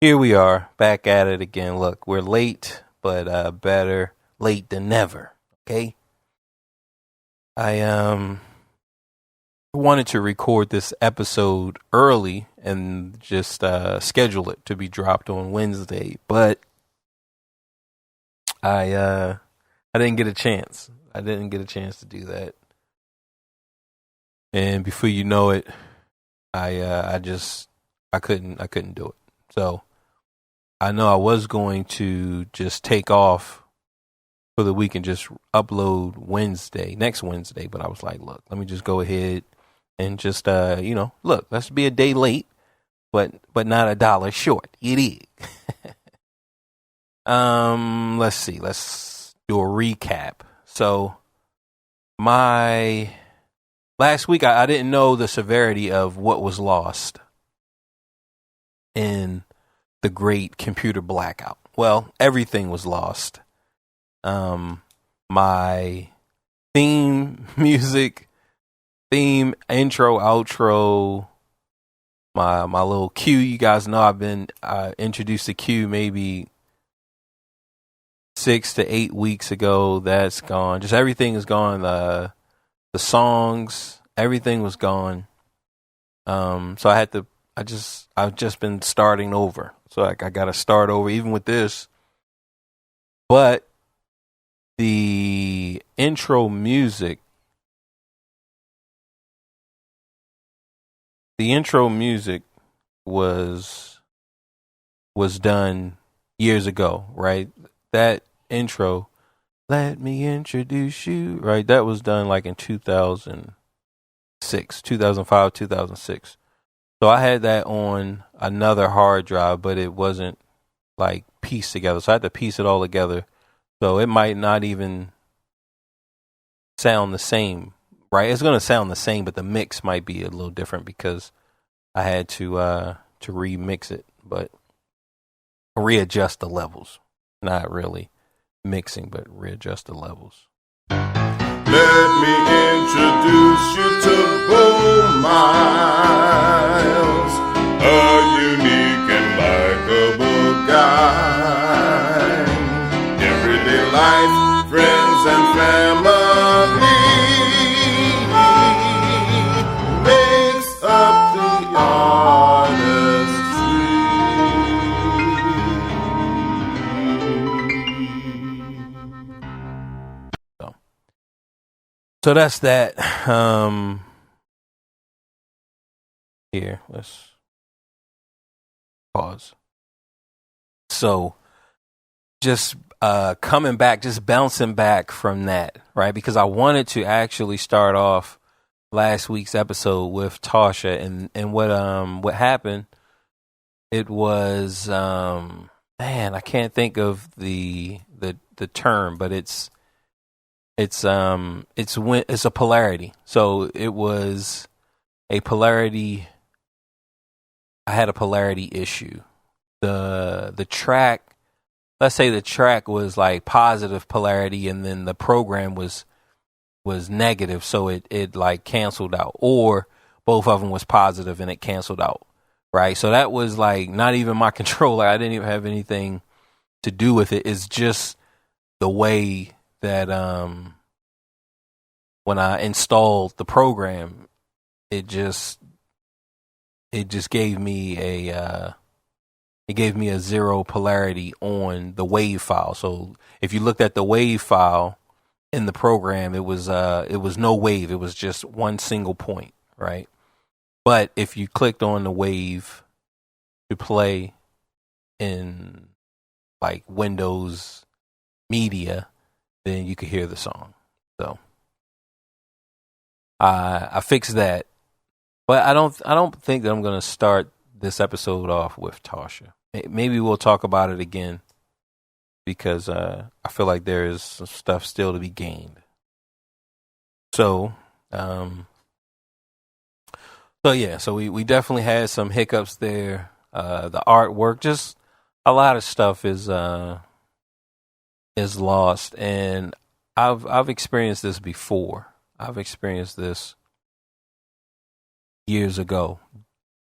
Here we are, back at it again. Look, we're late, but better late than never. Okay. I wanted to record this episode early and just schedule it to be dropped on Wednesday, but I didn't get a chance. I didn't get a chance to do that, and before you know it, I couldn't do it. So I know I was going to just take off for the week and just upload next Wednesday, but I was like, look, let me just go ahead and just look, let's be a day late, but not $1 short. It is. Let's see. Let's do a recap. So my last week, I didn't know the severity of what was lost in the great computer blackout. Well, everything was lost. My theme intro, outro, my little cue. You guys know I've been introduced to Q maybe 6 to 8 weeks ago. That's gone. Just everything is gone. The songs, everything was gone. So I've just been starting over. So I got to start over even with this. But the intro music was done years ago, right? That intro, let me introduce you, right? That was done like in 2005, 2006. So I had that on another hard drive, but it wasn't like pieced together. So I had to piece it all together. So it might not even sound the same, right? It's going to sound the same, but the mix might be a little different because I had to remix it, but readjust the levels. Not really mixing, but readjust the levels. Let me introduce you to Bo Miles, a unique and likable guy. Everyday life, friends and family makes up the artistry. So that's that. Here, let's pause. So just coming back, just bouncing back from that, right? Because I wanted to actually start off last week's episode with Tasha and what happened. It was man, I can't think of the term, but it's a polarity. So it was a polarity. I had a polarity issue. The track, let's say the track was like positive polarity, and then the program was negative, so it like canceled out, or both of them was positive and it canceled out, right? So that was like not even my control. Like I didn't even have anything to do with it. It's just the way that when I installed the program, it just gave me a zero polarity on the wave file. So if you looked at the wave file in the program, it was no wave. It was just one single point, right? But if you clicked on the wave to play in like Windows Media, then you could hear the song. So I fixed that, but I don't think that I'm going to start this episode off with Tasha. Maybe we'll talk about it again because I feel like there is some stuff still to be gained. So we definitely had some hiccups there. The artwork, just a lot of stuff is lost, and I've experienced this before. I've experienced this years ago.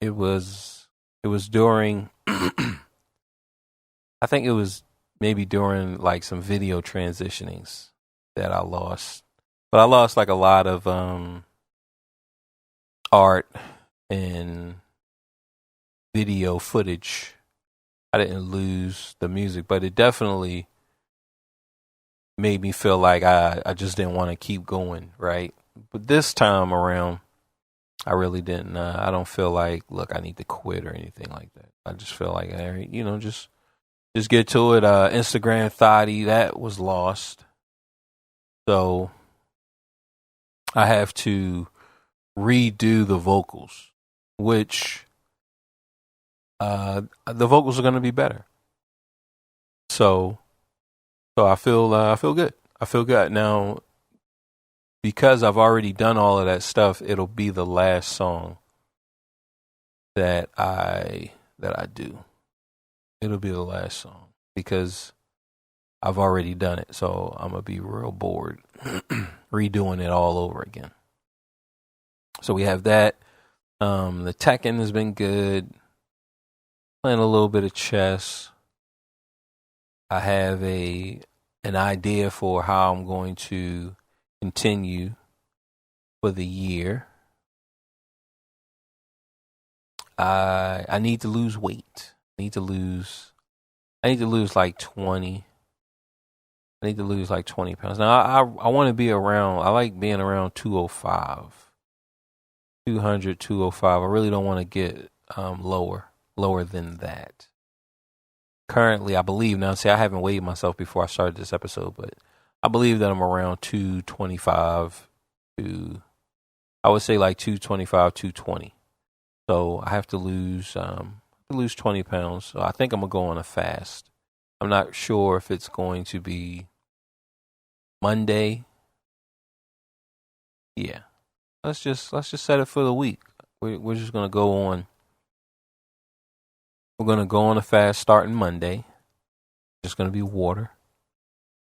It was during I think it was maybe during like some video transitionings that I lost. But I lost like a lot of art and video footage. I didn't lose the music, but it definitely made me feel like I just didn't want to keep going, right? But this time around, I really didn't. I don't feel like, look, I need to quit or anything like that. I just feel like, just get to it. Instagram Thotty, that was lost. So I have to redo the vocals, which the vocals are going to be better. So I feel good. I feel good now because I've already done all of that stuff. It'll be the last song that I do. It'll be the last song because I've already done it. So I'm gonna be real bored redoing it all over again. So we have that. The Tekken has been good. Playing a little bit of chess. I have an idea for how I'm going to continue for the year. I need to lose weight. I need to lose like 20. I need to lose like 20 pounds. Now I want to be around, I like being around 205. 200, 205. I really don't want to get lower than that. Currently, I believe now, see, I haven't weighed myself before I started this episode, but I believe that I'm around 225 to, I would say like 225, 220. So I have to lose 20 pounds. So I think I'm going to go on a fast. I'm not sure if it's going to be Monday. Yeah. Let's just set it for the week. We're just going to go on. We're going to go on a fast starting Monday. Just going to be water.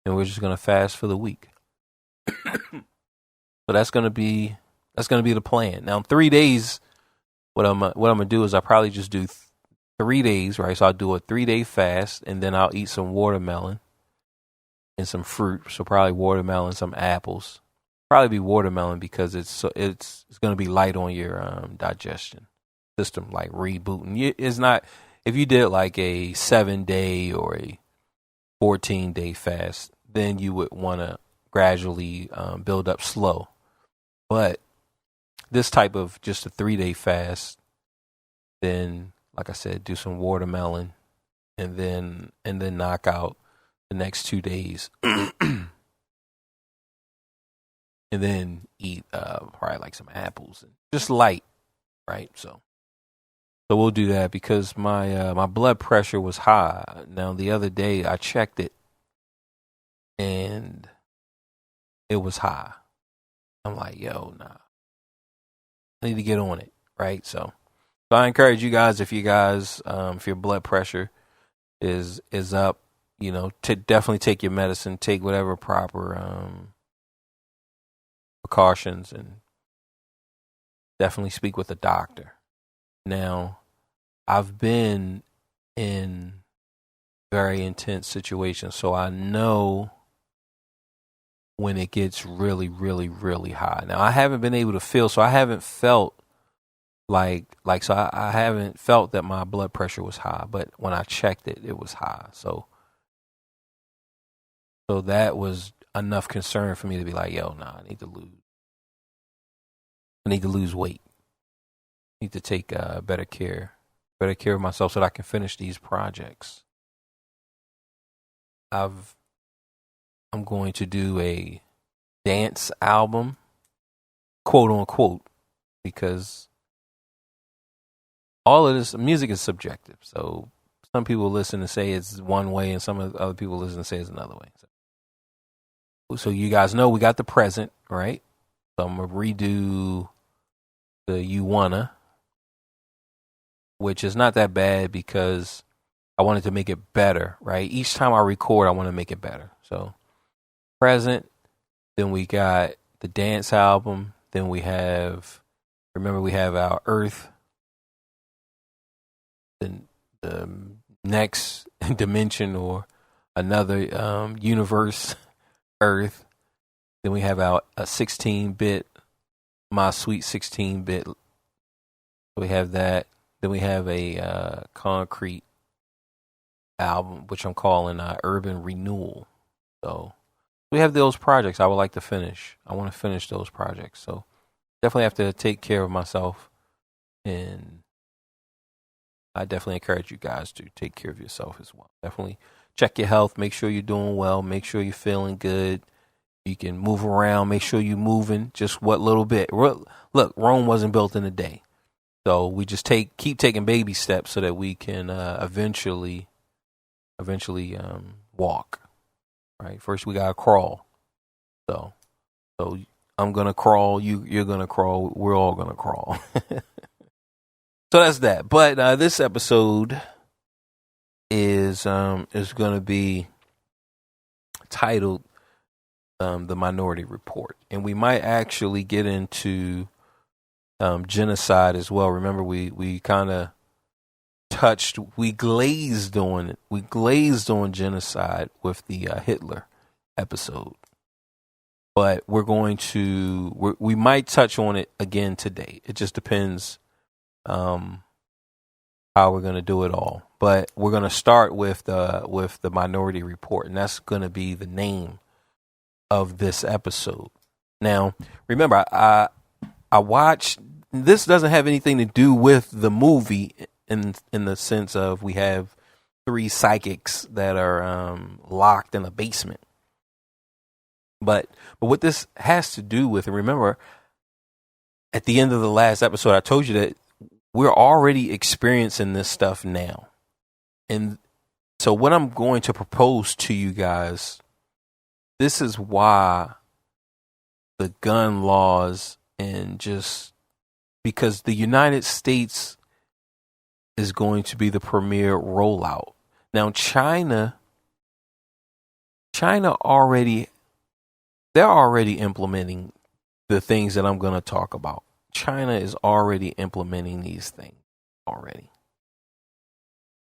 And we're just going to fast for the week. So that's going to be the plan. Now, 3 days, what I'm going to do is I'll probably just do 3 days, right? So I'll do a 3-day fast, and then I'll eat some watermelon and some fruit. So probably watermelon, some apples. Probably be watermelon because it's going to be light on your digestion system, like rebooting. It's not, if you did like a 7-day or a 14-day fast, then you would want to gradually build up slow. But this type of just a 3-day fast, then like I said, do some watermelon and then knock out the next 2 days. And then eat probably like some apples and just light, right? So we'll do that because my blood pressure was high. Now the other day I checked it and it was high. I'm like, yo, nah, I need to get on it, right? So I encourage you guys, if your blood pressure is up, to definitely take your medicine, take whatever proper precautions, and definitely speak with a doctor. Now, I've been in very intense situations, so I know when it gets really, really, really high. Now, I haven't been able to feel, so I haven't felt I haven't felt that my blood pressure was high, but when I checked it, it was high. So that was enough concern for me to be like, yo, nah, I need to lose weight. I need to take better care of myself so that I can finish these projects. I'm going to do a dance album, quote unquote, because all of this music is subjective. So some people listen and say it's one way, and some other people listen and say it's another way. So you guys know we got the present, right? So I'm gonna redo the You Wanna, which is not that bad because I wanted to make it better, right? Each time I record, I want to make it better. So present, Then we got the dance album. Then we have, remember, we have our Earth. Then the next dimension or another universe, Earth. Then we have our 16-bit, my sweet 16-bit. We have that. Then we have a concrete album, which I'm calling Urban Renewal. So we have those projects I would like to finish. I want to finish those projects. So definitely have to take care of myself. And I definitely encourage you guys to take care of yourself as well. Definitely check your health. Make sure you're doing well. Make sure you're feeling good. You can move around. Make sure you're moving just what little bit. Look, Rome wasn't built in a day. So we just keep taking baby steps so that we can eventually walk. Right. First we gotta crawl. So I'm gonna crawl. You're gonna crawl. We're all gonna crawl. So that's that. But this episode is gonna be titled "The Minority Report," and we might actually get into genocide as well. Remember, we kind of glazed on genocide with the Hitler episode, but we might touch on it again today. It just depends how we're going to do it all. But we're going to start with the Minority Report, and that's going to be the name of this episode. Now, remember, I watched. This doesn't have anything to do with the movie in the sense of we have 3 psychics that are locked in a basement. But what this has to do with, and remember, at the end of the last episode, I told you that we're already experiencing this stuff now. And so what I'm going to propose to you guys, this is why the gun laws and just because the United States is going to be the premier rollout. Now, China they're already implementing the things that I'm going to talk about. China is already implementing these things already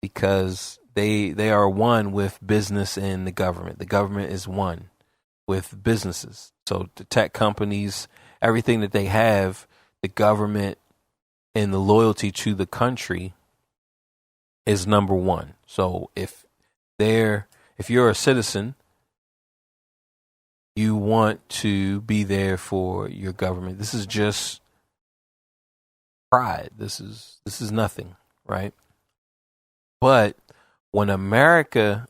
because they are one with business and the government. The government is one with businesses. So the tech companies, everything that they have, the government and the loyalty to the country is number one. So if you're a citizen, you want to be there for your government. This is just pride. This is nothing, right? But when America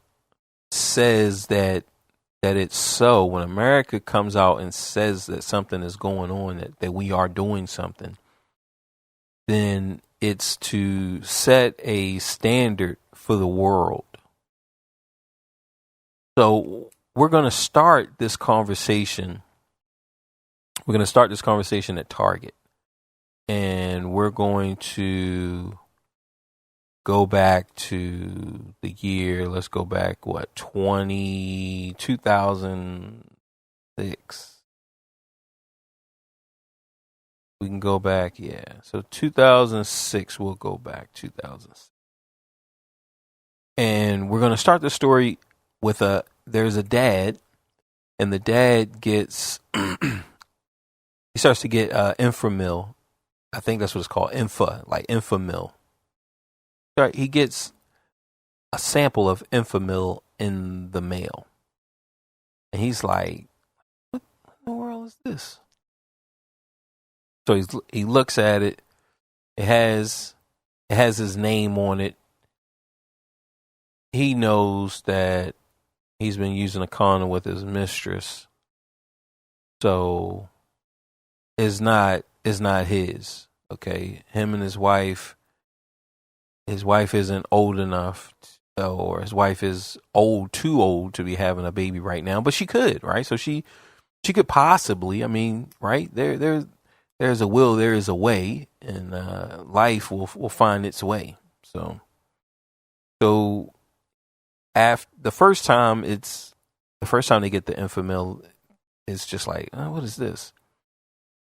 says that it's so, when America comes out and says that something is going on, that we are doing something, then it's to set a standard for the world. So we're going to start this conversation. We're going to start this conversation at Target. And we're going to go back to the year. Let's go back, 2006. We can go back, yeah. So 2006, we'll go back 2006. And we're going to start the story with there's a dad, and the dad gets, he starts to get Inframil. I think that's what it's called, Infamil. Right, he gets a sample of Infamil in the mail. And he's like, what in the world is this? So he looks at it. It has his name on it. He knows that he's been using a condom with his mistress. So it's not his. Okay. Him and his wife isn't old enough or his wife is too old to be having a baby right now, but she could, right? So she could possibly, I mean, right? There's a will, there is a way, and life will find its way. So after the first time they get the Infamil, it's just like, oh, what is this?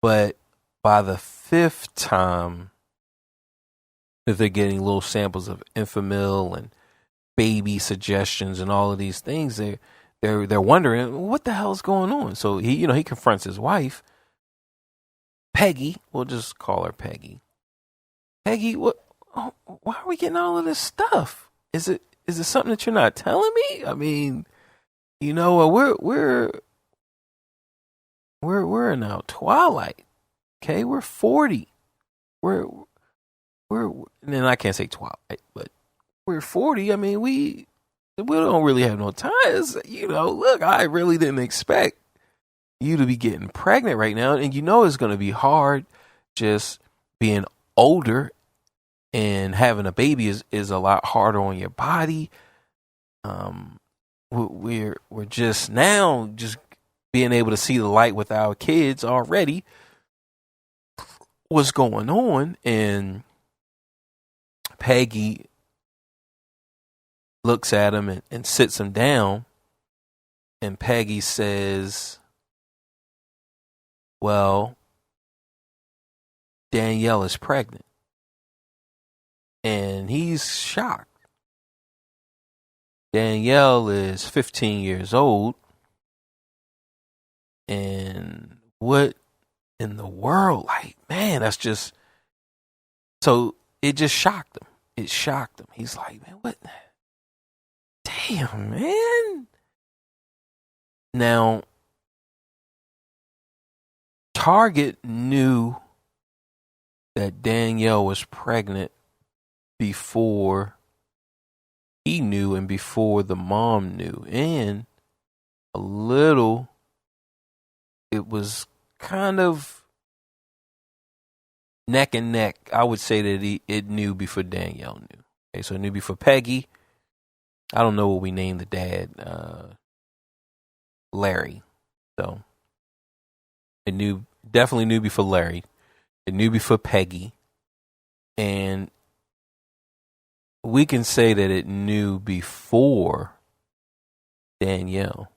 But by the fifth time that they're getting little samples of Enfamil and baby suggestions and all of these things, they're wondering what the hell's going on. So he confronts his wife, Peggy. We'll just call her Peggy. Peggy, what? Oh, why are we getting all of this stuff? Is it something that you're not telling me? I mean, we're in our twilight. Okay, we're 40. We're and I can't say twilight, but we're 40. I mean, we don't really have no time. Look, I really didn't expect you to be getting pregnant right now, and it's going to be hard just being older and having a baby is a lot harder on your body. We're just now just being able to see the light with our kids already. What's going on? And Peggy looks at him and sits him down. And Peggy says, well, Danielle is pregnant. And he's shocked. Danielle is 15 years old. And what in the world? Like, man, that's just... So it just shocked him. It shocked him. He's like, man, what? Damn, man. Now, Target knew that Danielle was pregnant before he knew and before the mom knew. And a little, it was kind of neck and neck. I would say that it knew before Danielle knew. Okay, so it knew before Peggy. I don't know what we named the dad, Larry. So it definitely knew before Larry. It knew before Peggy. And we can say that it knew before Danielle.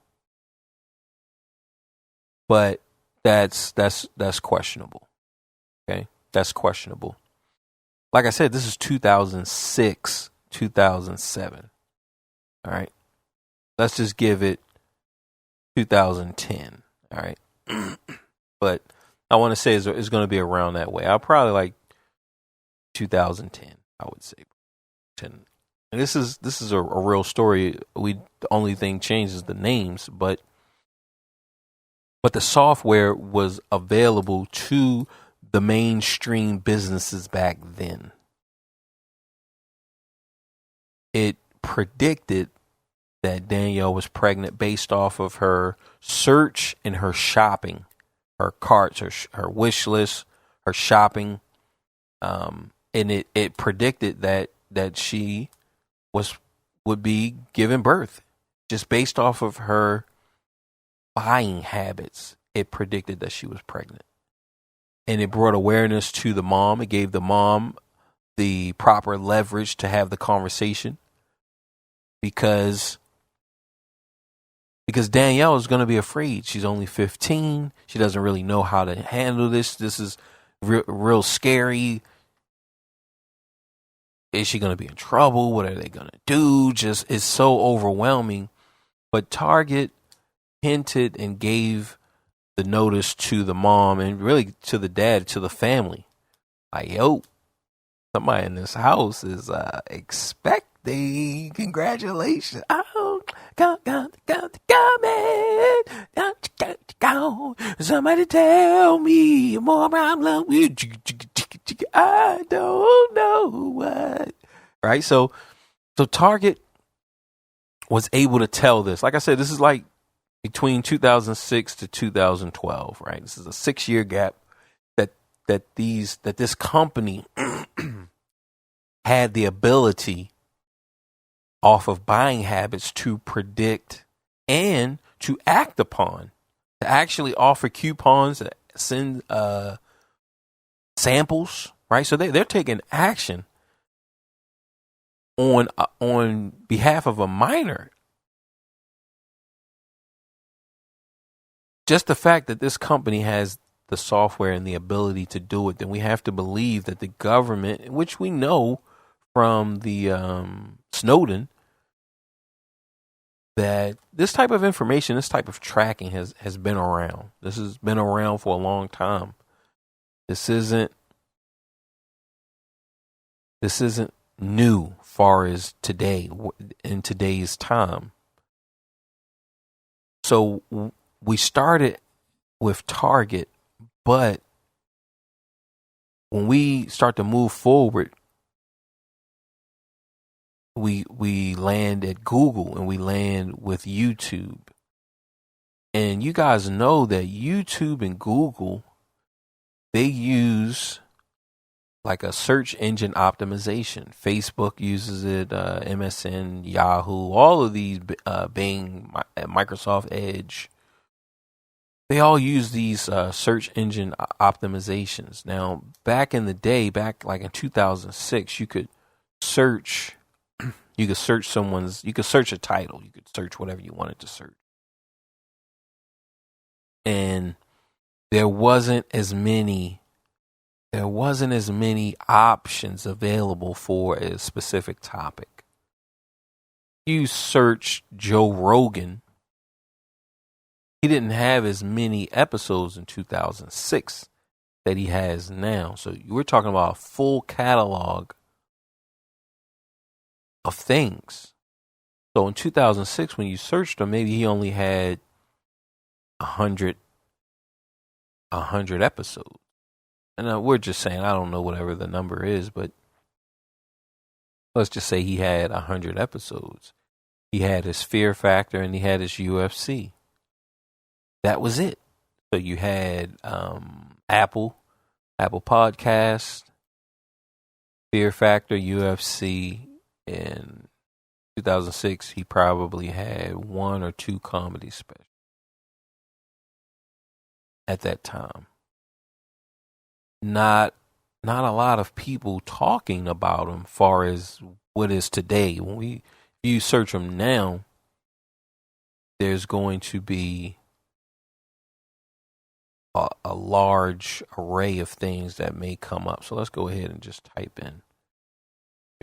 But that's questionable. Okay? That's questionable. Like I said, this is 2006, 2007. All right? Let's just give it 2010. All right? But I want to say it's going to be around that way. I'll probably like 2010, I would say. And this is a real story. The only thing changed is the names, but the software was available to the mainstream businesses back then. It predicted that Danielle was pregnant based off of her search and her shopping, her carts, her wish list, her shopping, and it predicted that she would be giving birth just based off of her buying habits. It predicted that she was pregnant, and it brought awareness to the mom. It gave the mom the proper leverage to have the conversation because Danielle is going to be afraid. She's only 15. She doesn't really know how to handle this. This is real scary. Is she going to be in trouble? What are they going to do? Just, it's so overwhelming. But Target hinted and gave the notice to the mom and really to the dad, to the family. Like, yo, somebody in this house is expecting. Congratulations. Oh, go. Somebody tell me more about love. I don't know what. Right? So Target was able to tell this. Like I said, this is like between 2006 to 2012, right? This is a 6-year gap that this company had the ability off of buying habits to predict and to act upon, to actually offer coupons, send samples, right? So they're taking action on behalf of a minor just the fact that this company has the software and the ability to do it, then we have to believe that the government, which we know from the Snowden, that this type of information, this type of tracking has been around. This has been around for a long time. This isn't new far as today, in today's time. So we started with Target, but when we start to move forward, we land at Google and we land with YouTube. And you guys know that YouTube and Google, they use like a search engine optimization. Facebook uses it, MSN, Yahoo, all of these, Bing, Microsoft Edge. They all use these search engine optimizations. Now, back in the day, back like in 2006, you could search a title. You could search whatever you wanted to search. And there wasn't as many options available for a specific topic. You search Joe Rogan, he didn't have as many episodes in 2006 that he has now. So we're talking about a full catalog of things. So in 2006, when you searched him, maybe he only had 100 episodes. And we're just saying, I don't know whatever the number is, but let's just say he had 100 episodes. He had his Fear Factor and he had his UFC. That was it. So you had Apple Podcast, Fear Factor, UFC. In 2006, he probably had 1 or 2 comedy specials at that time. Not a lot of people talking about him far as what is today. If you search him now, there's going to be a large array of things that may come up. So let's go ahead and just type in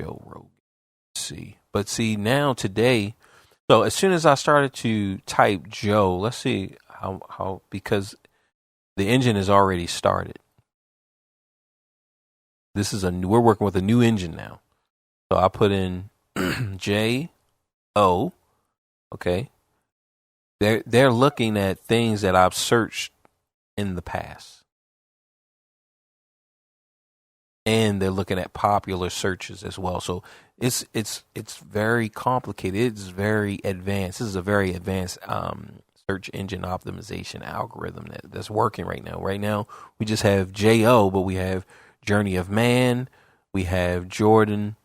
Joe Rogan. See. But see, now today, so as soon as I started to type Joe, let's see how because the engine is already started. We're working with a new engine now. So I put in J-O. Okay. They're looking at things that I've searched in the past. And they're looking at popular searches as well. So it's very complicated. It's very advanced. This is a very advanced search engine optimization algorithm that's working right now. Right now, we just have J-O, but we have Journey of Man. We have Jordan,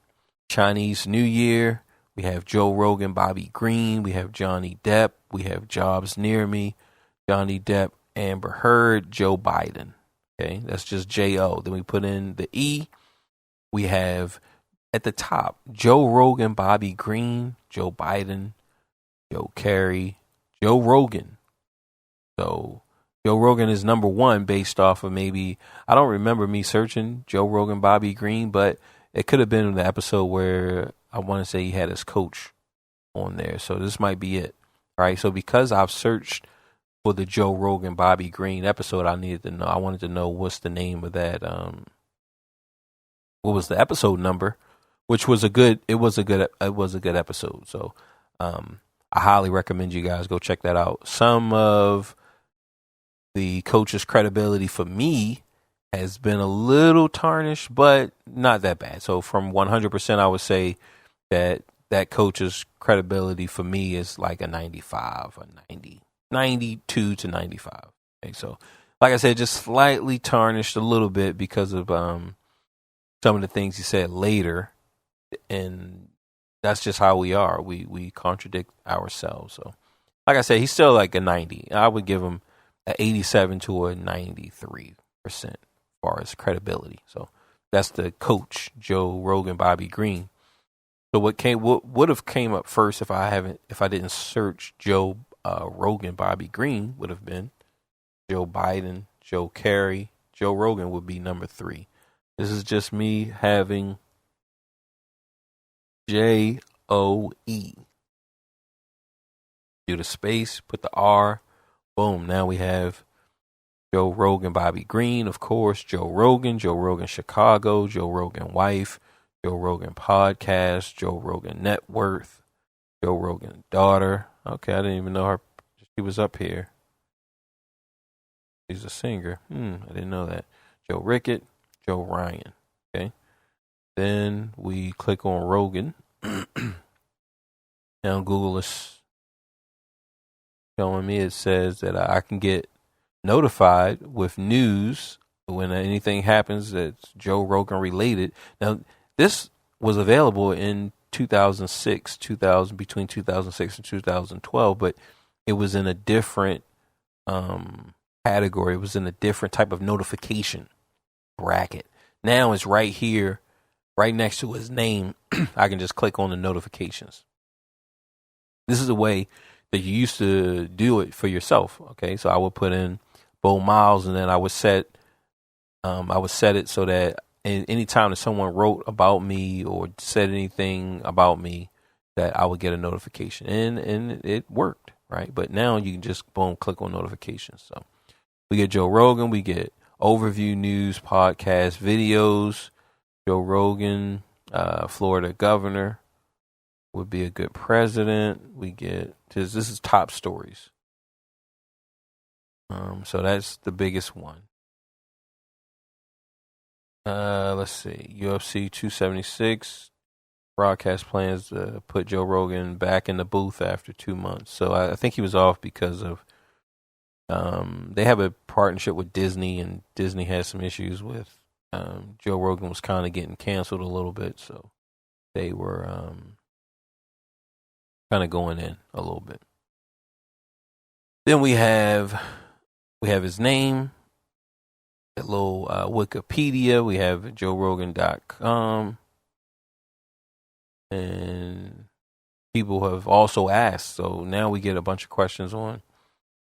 Chinese New Year. We have Joe Rogan, Bobby Green. We have Johnny Depp. We have Jobs Near Me, Johnny Depp, Amber Heard, Joe Biden. Okay, that's just J-O. Then we put in the E. We have at the top Joe Rogan, Bobby Green, Joe Biden, Joe Kerry, Joe Rogan. So Joe Rogan is number 1 based off of maybe, I don't remember me searching Joe Rogan, Bobby Green, but it could have been in the episode where I want to say he had his coach on there. So this might be it. All right. So because I've searched for the Joe Rogan, Bobby Green episode, I wanted to know what's the name of that, what was the episode number, which was a good episode. So I highly recommend you guys go check that out. Some of the coach's credibility for me has been a little tarnished, but not that bad. So from 100%, I would say that coach's credibility for me is like a 95, a 90, 92 to 95. Okay, so like I said, just slightly tarnished a little bit because of some of the things he said later, and that's just how we are. We contradict ourselves. So like I said, he's still like a 90. I would give him an 87 to a 93% as far as credibility. So that's the coach, Joe Rogan, Bobby Green. So what would have came up first if I didn't search Joe Rogan, Bobby Green would have been Joe Biden, Joe Kerry. Joe Rogan would be number 3. This is just me having JOE. Do the space, put the R, boom. Now we have Joe Rogan, Bobby Green, of course, Joe Rogan Chicago, Joe Rogan wife, Joe Rogan podcast, Joe Rogan net worth, Joe Rogan daughter. Okay, I didn't even know her. She was up here. She's a singer. I didn't know that. Joe Rickett, Joe Ryan. Okay. Then we click on Rogan. Now Google is showing me, it says that I can get notified with news when anything happens that's Joe Rogan related. Now, this was available in 2006, between 2006 and 2012, but it was in a different category. It was in a different type of notification bracket. Now it's right here, right next to his name. I can just click on the notifications. This is a way that you used to do it for yourself. Okay, so I would put in Bo Miles, and then I would set it so that anytime that someone wrote about me or said anything about me, that I would get a notification, and it worked, right? But now you can just boom, click on notifications. So we get Joe Rogan, we get overview news, podcast, videos. Joe Rogan, Florida governor would be a good president. We get this is top stories. So that's the biggest one. Let's see. UFC 276 broadcast plans to put Joe Rogan back in the booth after 2 months. So I think he was off because of they have a partnership with Disney, and Disney has some issues with Joe Rogan was kind of getting canceled a little bit, so they were kind of going in a little bit. Then we have his name, a little Wikipedia. We have JoeRogan.com, and people have also asked. So now we get a bunch of questions on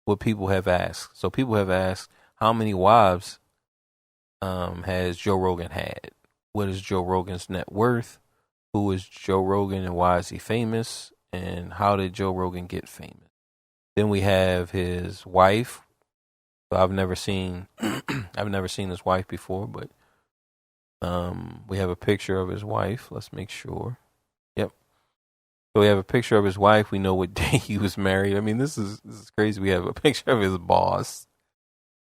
what people have asked. So people have asked, how many wives has Joe Rogan had? What is Joe Rogan's net worth? Who is Joe Rogan and why is he famous? And how did Joe Rogan get famous? Then we have his wife. So I've never seen his wife before, but we have a picture of his wife. Let's make sure. Yep. So we have a picture of his wife. We know what day he was married. I mean, this is crazy. We have a picture of his boss,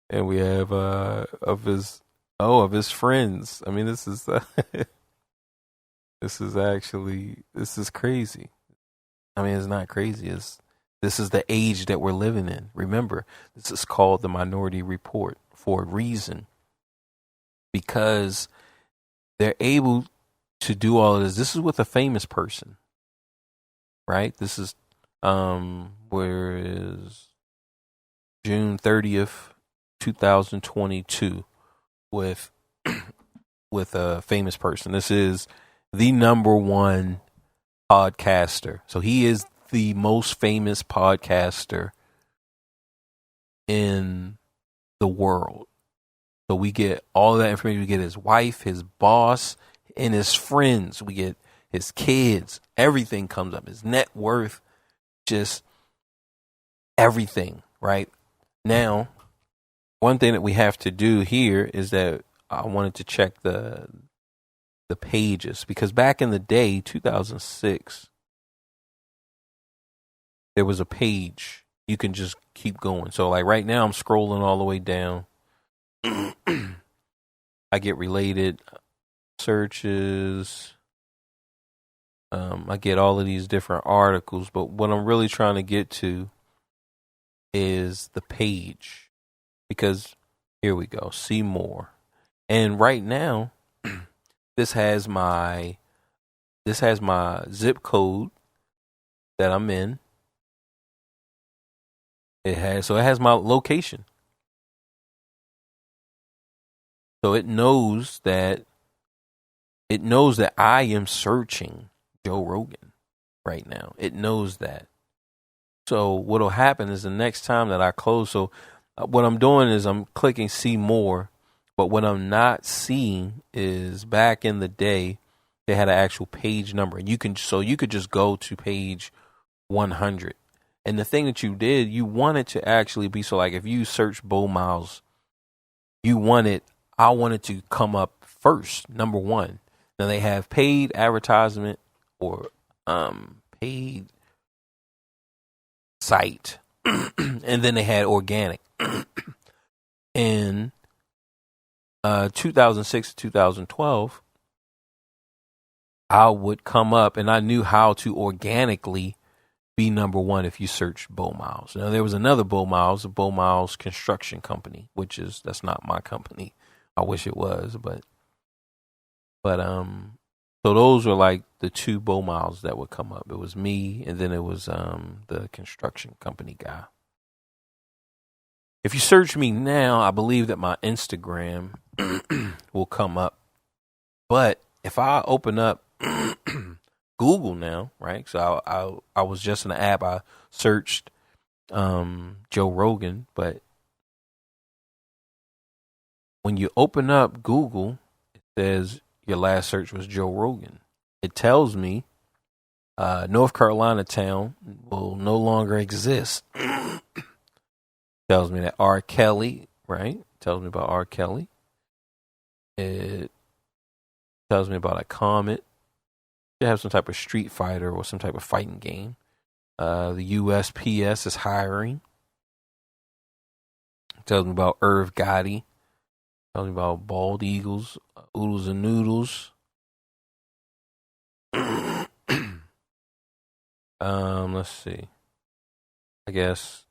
and we have of his friends. I mean, this is this is crazy. I mean, it's not crazy. This is the age that we're living in. Remember, this is called the Minority Report for a reason, because they're able to do all of this. This is with a famous person, right? This is where is June 30th, 2022 with a famous person. This is the number one podcaster. So he is the most famous podcaster in the world. So we get all that information. We get his wife, his boss, and his friends. We get his kids. Everything comes up. His net worth, just everything, right? Now, one thing that we have to do here is that I wanted to check the pages, because back in the day, 2006, there was a page. You can just keep going. So like right now I'm scrolling all the way down. I get related searches. I get all of these different articles, but what I'm really trying to get to is the page, because here we go. See more. And right now this has my zip code that I'm in. It has my location. So it knows that I am searching Joe Rogan right now. It knows that. So what'll happen is the next time that I close, so what I'm doing is I'm clicking see more, but what I'm not seeing is back in the day they had an actual page number, and you could just go to page 100. And the thing that you did, you wanted to actually be, so like if you search Bo Miles, I wanted to come up first, number one. Now they have paid advertisement or paid site, and then they had organic. In 2006 to 2012, I would come up, and I knew how to organically be number one if you search Bo Miles. Now there was another Bo Miles, a Bo Miles Construction Company, that's not my company. I wish it was, but so those were like the two Bo Miles that would come up. It was me, and then it was the construction company guy. If you search me now, I believe that my Instagram will come up. But if I open up Google now, right? So I was just in the app. I searched Joe Rogan, but when you open up Google, it says your last search was Joe Rogan. It tells me North Carolina town will no longer exist. Tells me that R. Kelly, right? Tells me about R. Kelly. It tells me about a comet. They have some type of Street Fighter or some type of fighting game. The USPS is hiring. Tells me about Irv Gotti. Tells me about bald eagles, oodles and noodles. Let's see. I guess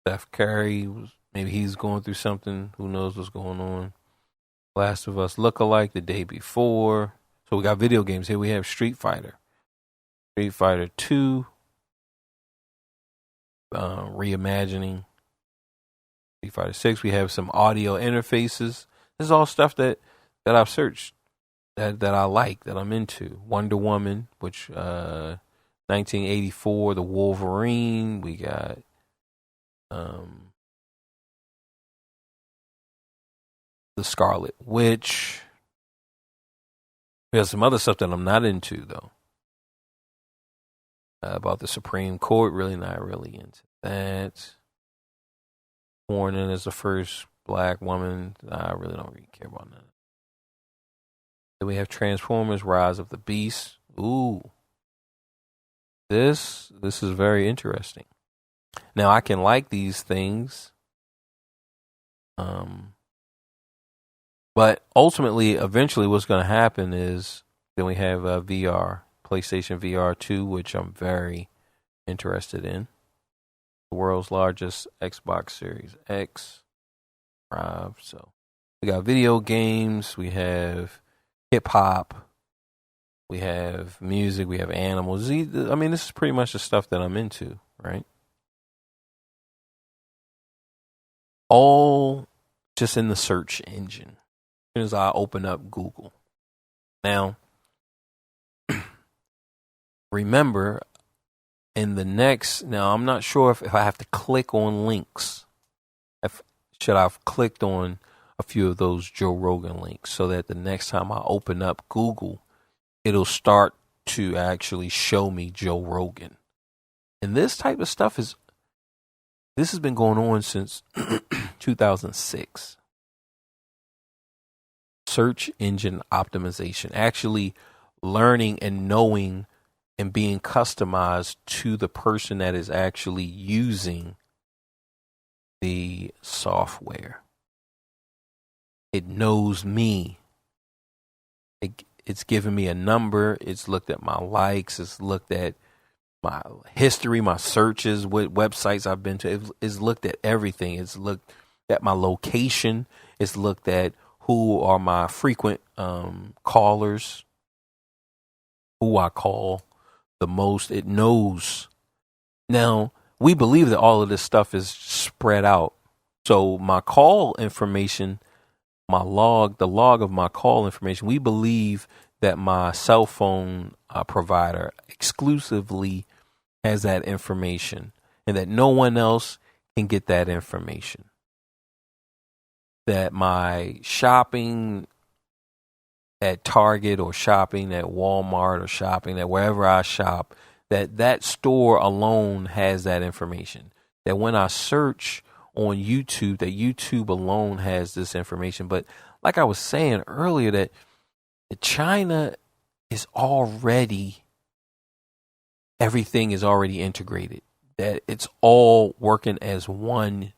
Steph Curry maybe he's going through something. Who knows what's going on? Last of Us lookalike the day before. So we got video games here. We have Street Fighter 2, reimagining. Street Fighter 6. We have some audio interfaces. This is all stuff that I've searched that I like, that I'm into. Wonder Woman, which 1984, the Wolverine. We got the Scarlet Witch. We have some other stuff that I'm not into though. About the Supreme Court, not really into that. Born in as the first black woman, I really don't care about that. Then we have Transformers: Rise of the Beast. Ooh, this is very interesting. Now I can like these things, but ultimately, eventually, what's going to happen is then we have VR, PlayStation VR 2, which I'm very interested in. The world's largest Xbox Series X drive. So we got video games, we have hip hop, we have music, we have animals. I mean, this is pretty much the stuff that I'm into, right? All just in the search engine. As soon as I open up Google. Now, remember, now I'm not sure if I have to click on links. Should I have clicked on a few of those Joe Rogan links so that the next time I open up Google, it'll start to actually show me Joe Rogan. And this type of stuff this has been going on since 2006. Search engine optimization, actually learning and knowing and being customized to the person that is actually using the software. It knows me. It's given me a number. It's looked at my likes. It's looked at my history, my searches, what websites I've been to. It's looked at everything. It's looked at my location. It's looked at who are my frequent callers, who I call the most. It knows. Now, we believe that all of this stuff is spread out. So my call information, the log of my call information, we believe that my cell phone provider exclusively has that information and that no one else can get that information. That my shopping at Target or shopping at Walmart or shopping at wherever I shop, that store alone has that information. That when I search on YouTube, that YouTube alone has this information. But like I was saying earlier, that China is already, everything is already integrated. That it's all working as one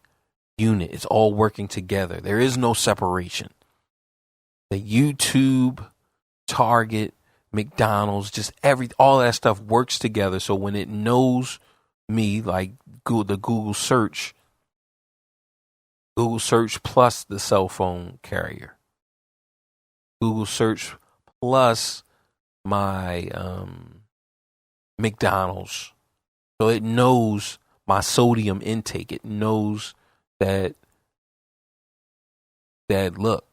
unit. It's all working together. There is no separation. The YouTube, Target, McDonald's, just all that stuff works together. So when it knows me, like the Google search plus the cell phone carrier, Google search plus my McDonald's. So it knows my sodium intake. It knows that look,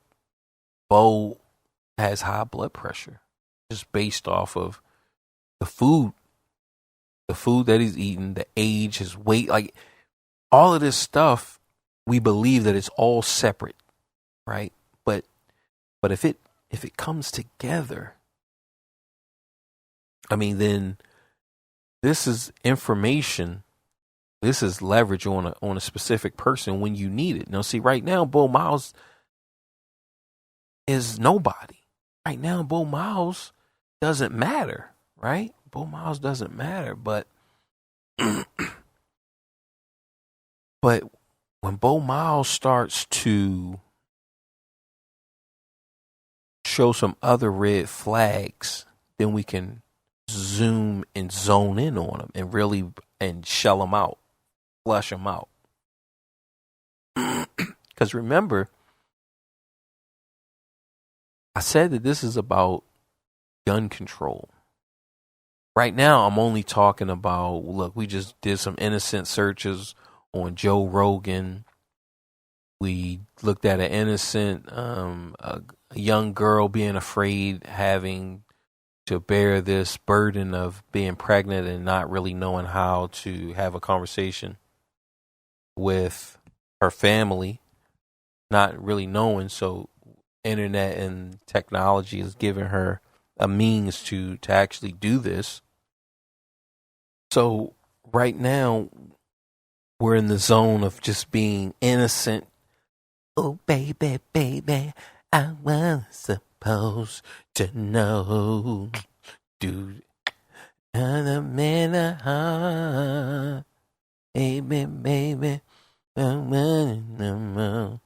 Bo has high blood pressure just based off of the food that he's eating, the age, his weight, like all of this stuff. We believe that it's all separate, right? But if it comes together, I mean, then this is information. This is leverage on a specific person when you need it. Now, see, right now, Bo Miles is nobody. Right now, Bo Miles doesn't matter, right? Bo Miles doesn't matter, but but when Bo Miles starts to show some other red flags, then we can zoom and zone in on them and really shell them out, flush them out. Because remember, I said that this is about gun control. Right now, I'm only talking about, look, we just did some innocent searches on Joe Rogan. We looked at an innocent, a young girl being afraid, having to bear this burden of being pregnant and not really knowing how to have a conversation with her family, not really knowing. So internet and technology is giving her a means to actually do this. So right now we're in the zone of just being innocent. Oh, baby, baby, I was supposed to know. Dude, I'm a man of heart. Baby, baby, I'm running the moon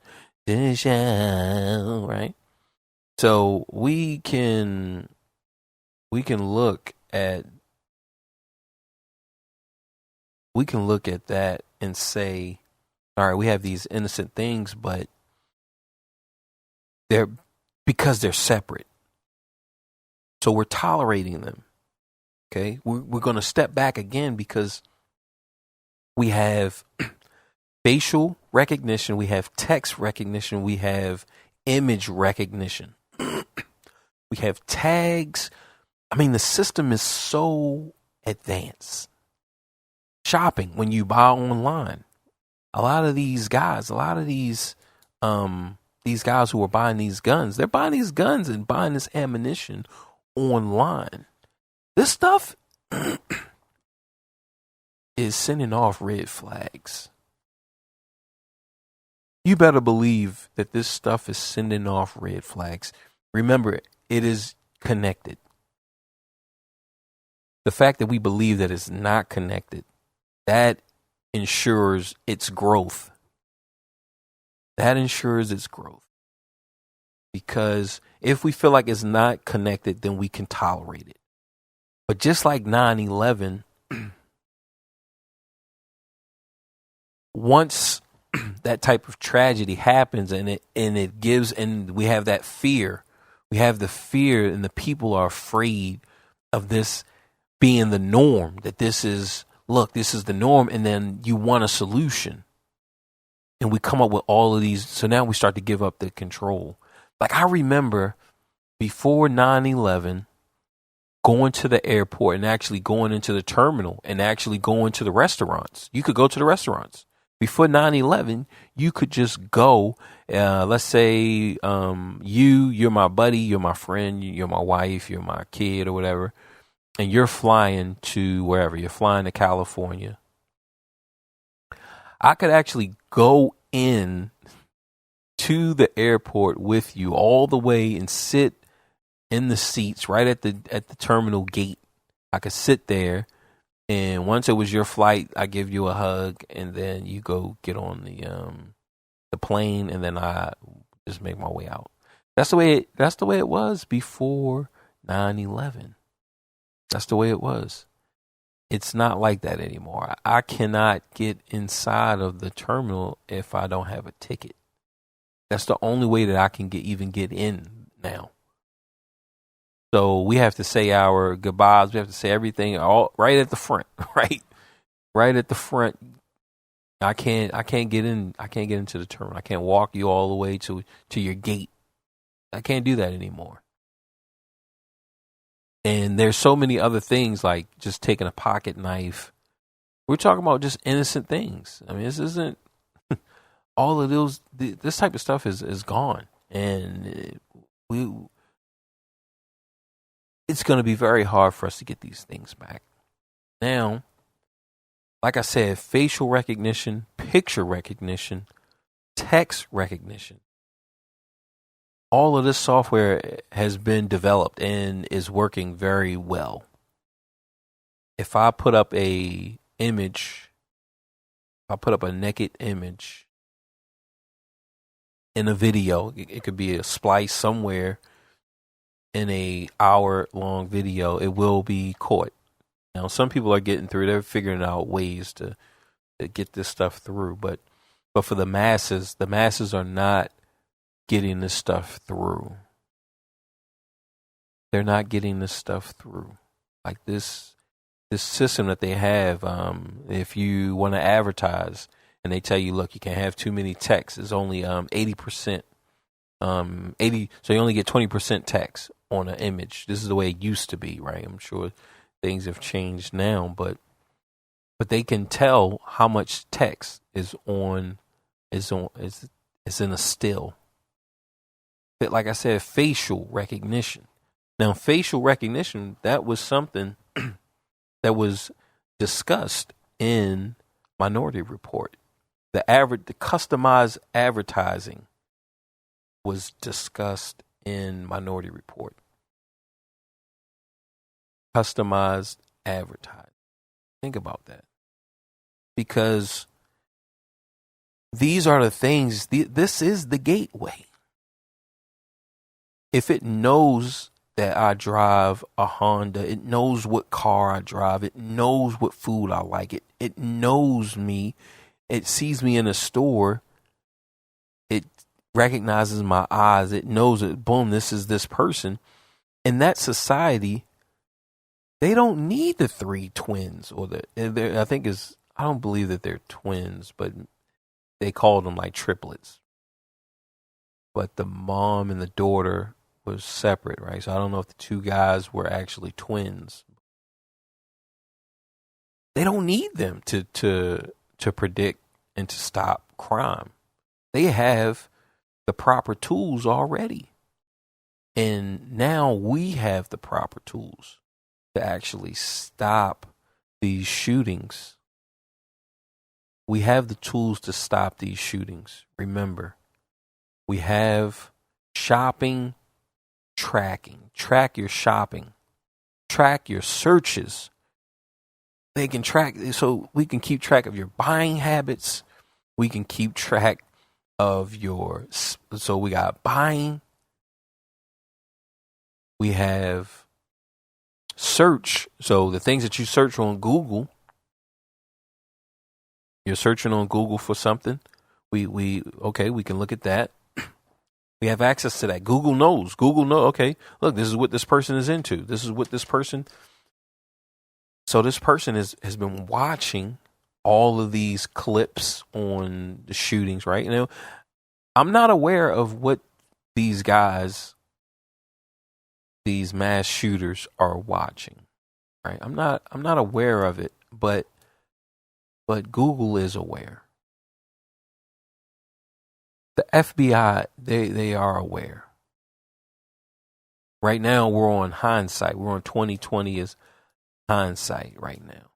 to show, right? So we can look at that and say, all right, we have these innocent things, but they're separate. So we're tolerating them. Okay. We're going to step back again because we have facial recognition. We have text recognition. We have image recognition. We have tags. I mean, the system is so advanced. Shopping, when you buy online, a lot of these guys who are buying these guns, they're buying these guns and buying this ammunition online. This stuff is sending off red flags. You better believe that this stuff is sending off red flags. Remember, it is connected. The fact that we believe that it's not connected, that ensures its growth. That ensures its growth. Because if we feel like it's not connected, then we can tolerate it. But just like 9/11, once that type of tragedy happens and we have that fear, we have the fear and the people are afraid of this being the norm, that this is the norm, and then you want a solution. And we come up with all of these. So now we start to give up the control. Like I remember before 9/11, going to the airport and actually going into the terminal and actually going to the restaurants. You could go to the restaurants. Before 9/11, you could just go. Let's say you're my buddy, you're my friend, you're my wife, you're my kid, or whatever, and you're flying to wherever. You're flying to California. I could actually go in to the airport with you all the way and sit in the seats right at the terminal gate. I could sit there, and once it was your flight, I give you a hug, and then you go get on the plane, and then I just make my way out. That's the way it was before 9/11. That's the way it was. It's not like that anymore. I cannot get inside of the terminal if I don't have a ticket. That's the only way that I can get in now. So we have to say our goodbyes. We have to say everything all right at the front, right at the front. I can't get in. I can't get into the terminal. I can't walk you all the way to your gate. I can't do that anymore. And there's so many other things like just taking a pocket knife. We're talking about just innocent things. I mean, this isn't all of those. This type of stuff is gone, and it's going to be very hard for us to get these things back. Now, like I said, facial recognition, picture recognition, text recognition. All of this software has been developed and is working very well. If I put up a image, if I put up a naked image in a video, it could be a splice somewhere in a hour-long video, it will be caught. Now, some people are getting through. They're figuring out ways to get this stuff through. But for the masses are not getting this stuff through. They're not getting this stuff through. Like this system that they have, if you want to advertise and they tell you, look, you can't have too many texts. It's only 80%. 80, so you only get 20% text on an image. This is the way it used to be, right? I'm sure things have changed now, but they can tell how much text is in a still. But like I said, facial recognition. Now, facial recognition, that was something that was discussed in Minority Report. The customized advertising was discussed in Minority Report. Customized advertising. Think about that. Because these are the things, this is the gateway. If it knows that I drive a Honda, it knows what car I drive, it knows what food I like, it knows me, it sees me in a store, it recognizes my eyes, it knows it, boom, this is this person. In that society, they don't need the three twins I don't believe that they're twins, but they called them like triplets. But the mom and the daughter was separate, right? So I don't know if the two guys were actually twins. They don't need them to predict and to stop crime. They have the proper tools already. And now we have the proper tools to actually stop these shootings. We have the tools to stop these shootings. Remember, we have shopping tracking. Track your shopping. Track your searches. They can track, so we can keep track of your buying habits. We can keep track of so we got buying. We have search. So the things that you search on Google, you're searching on Google for something. We can look at that. We have access to that. Google knows. Okay, look, this is what this person is into. This is what this person. So this person has been watching all of these clips on the shootings, right? You know, I'm not aware of what these guys, these mass shooters are watching, right? I'm not aware of it, but Google is aware. The FBI, they are aware. Right now, we're on hindsight. We're on 2020 is hindsight right now.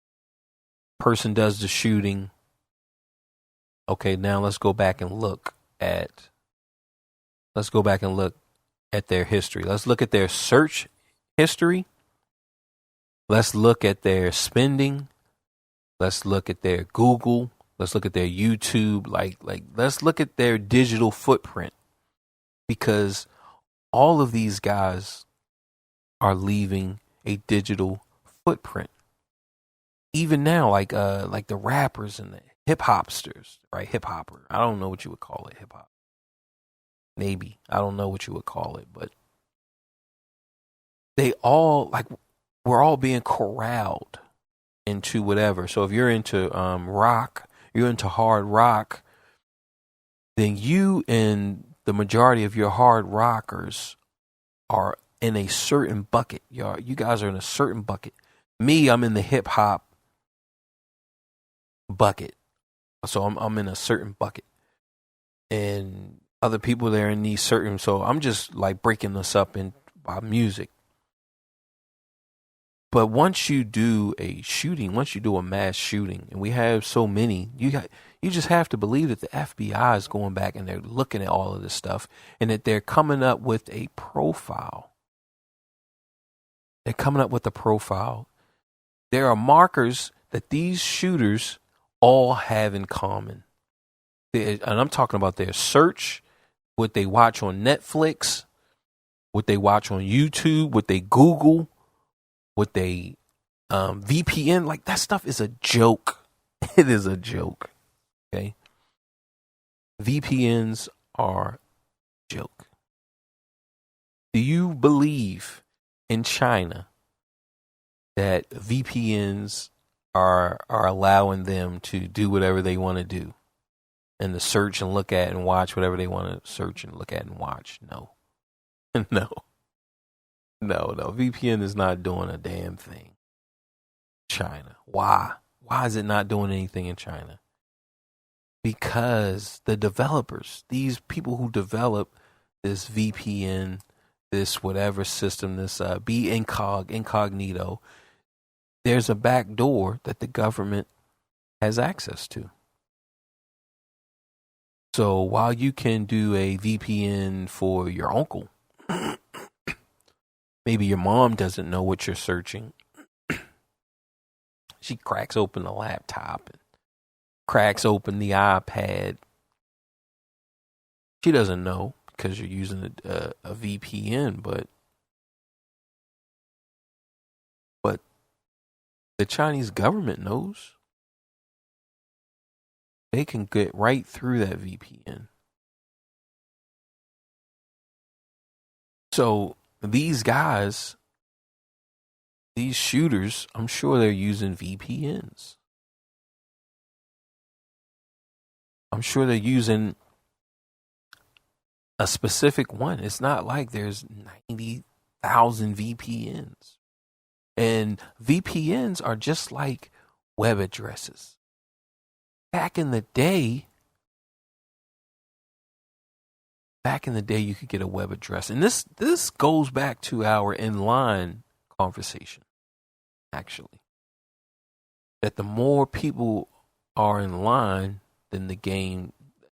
Person does the shooting. Okay, now let's go back and look at their history. Let's look at their search history. Let's look at their spending. Let's look at their Google. Let's look at their YouTube. Like let's look at their digital footprint, because all of these guys are leaving a digital footprint. Even now, like the rappers and the hip hopsters, right? Hip hopper. I don't know what you would call it. Hip hop. Maybe. I don't know what you would call it, but they all, like, we're all being corralled into whatever. So if you're into rock, you're into hard rock, then you and the majority of your hard rockers are in a certain bucket. You guys are in a certain bucket. Me, I'm in the hip hop bucket. So I'm in a certain bucket. And other people, they're in these certain, so I'm just like breaking this up in by music. But once you do a shooting, once you do a mass shooting, and we have so many, you just have to believe that the FBI is going back and they're looking at all of this stuff, and that they're coming up with a profile. They're coming up with a profile. There are markers that these shooters all have in common. And I'm talking about their search, what they watch on Netflix, what they watch on YouTube, what they Google, what they VPN. Like, that stuff is a joke. It is a joke. Okay. VPNs are a joke. Do you believe in China that VPNs are allowing them to do whatever they want to do, and to search and look at and watch whatever they want to search and look at and watch? No. No. VPN is not doing a damn thing. China. Why? Why is it not doing anything in China? Because the developers, these people who develop this VPN, this whatever system, this be incognito, there's a back door that the government has access to. So while you can do a VPN for your uncle, maybe your mom doesn't know what you're searching. She cracks open the laptop and cracks open the iPad. She doesn't know because you're using a VPN, but the Chinese government knows. They can get right through that VPN. So these guys, these shooters, I'm sure they're using VPNs. I'm sure they're using a specific one. It's not like there's 90,000 VPNs. And VPNs are just like web addresses. Back in the day, you could get a web address. And this goes back to our inline conversation, actually. That the more people are in line, then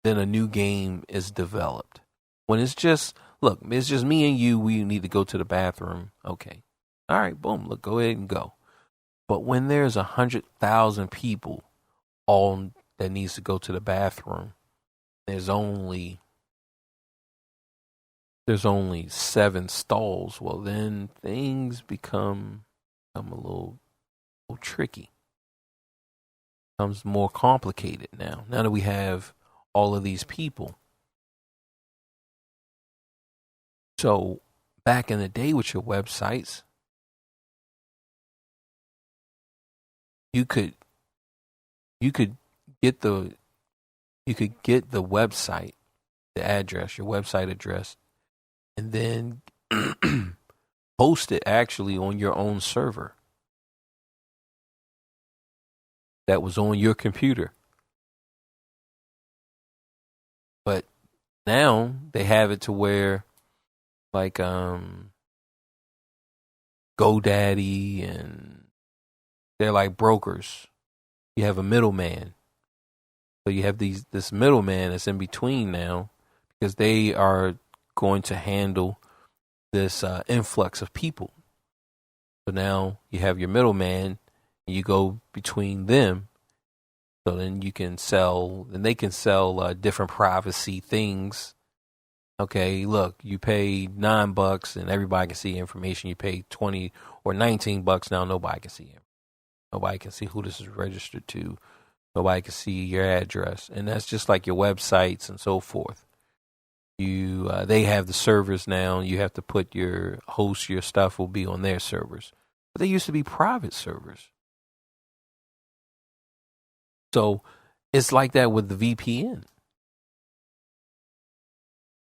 a new game is developed. When it's just me and you, we need to go to the bathroom. Okay. All right, boom, look, go ahead and go. But when there's 100,000 people all that needs to go to the bathroom, there's only 7 stalls. Well, then things become a little tricky. Becomes more complicated now. Now that we have all of these people. So back in the day with your websites, you could get the website, the address, your website address, and then host it actually on your own server that was on your computer. But Now they have it to where like GoDaddy, and they're like brokers. You have a middleman. So you have this middleman that's in between now, because they are going to handle this influx of people. So now you have your middleman, and you go between them. So then you can sell, and they can sell different privacy things. Okay, look, you pay $9 and everybody can see information. You pay 20 or $19 now, nobody can see it. Nobody can see who this is registered to. Nobody can see your address, and that's just like your websites and so forth. They have the servers now. You have to put your stuff will be on their servers, but they used to be private servers. So it's like that with the VPN.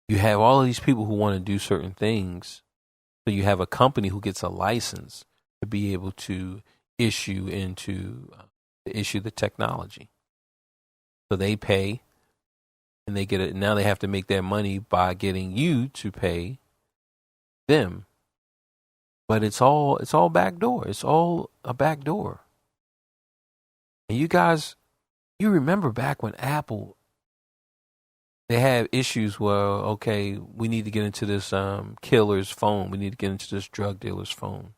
You have all of these people who want to do certain things. So you have a company who gets a license to be able to issue the technology. So they pay, and they get it. Now they have to make their money by getting you to pay them. But it's all backdoor. It's all a backdoor. And you guys, you remember back when Apple, they had issues where, okay, we need to get into this killer's phone. We need to get into this drug dealer's phone.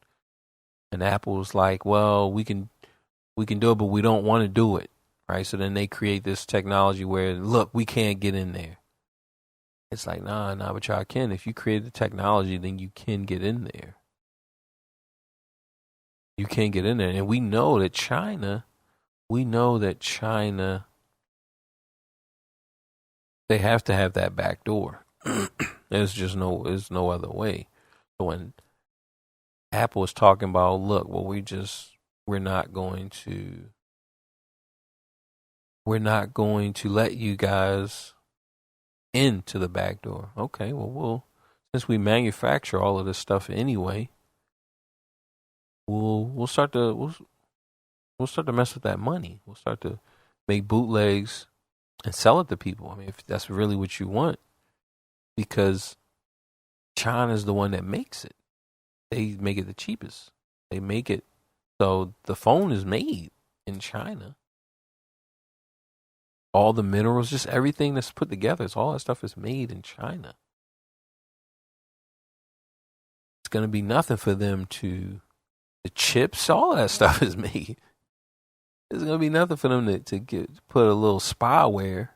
And Apple was like, well, we can do it, but we don't want to do it. Right? So then they create this technology where, look, we can't get in there. It's like, nah, but y'all can. If you create the technology, then you can get in there. You can get in there. And we know that China, they have to have that back door. There's no other way. So when Apple is talking about, look, well, we're not going to let you guys into the back door. Okay, well, since we manufacture all of this stuff anyway, we'll start to mess with that money. We'll start to make bootlegs and sell it to people. I mean, if that's really what you want, because China's the one that makes it. They make it the cheapest. They make it so the phone is made in China. All the minerals, just everything that's put together, all that stuff is made in China. It's going to be nothing for them the chips, all that stuff is made. It's going to be nothing for them to put a little spyware,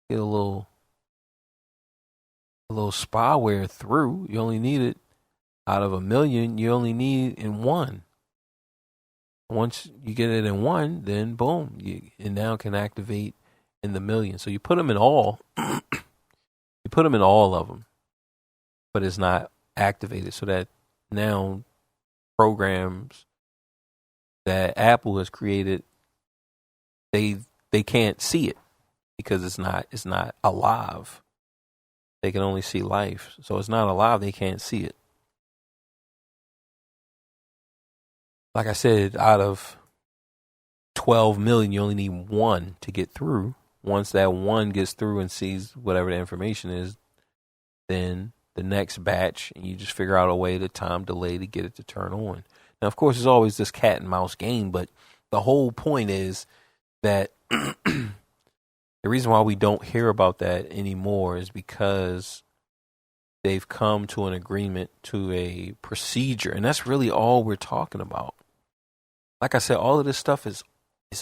get a little spyware through. You only need it out of 1 million. You only need in one. Once you get it in one, then boom, it now can activate in the million. So you put them in all. You put them in all of them, but it's not activated. So that now programs that Apple has created, they can't see it because it's not alive. They can only see life. So it's not alive. They can't see it. Like I said, out of 12 million, you only need one to get through. Once that one gets through and sees whatever the information is, then the next batch, and you just figure out a way to time delay to get it to turn on. Now, of course, there's always this cat and mouse game, but the whole point is that the reason why we don't hear about that anymore is because they've come to an agreement, to a procedure, and that's really all we're talking about. Like I said, all of this stuff is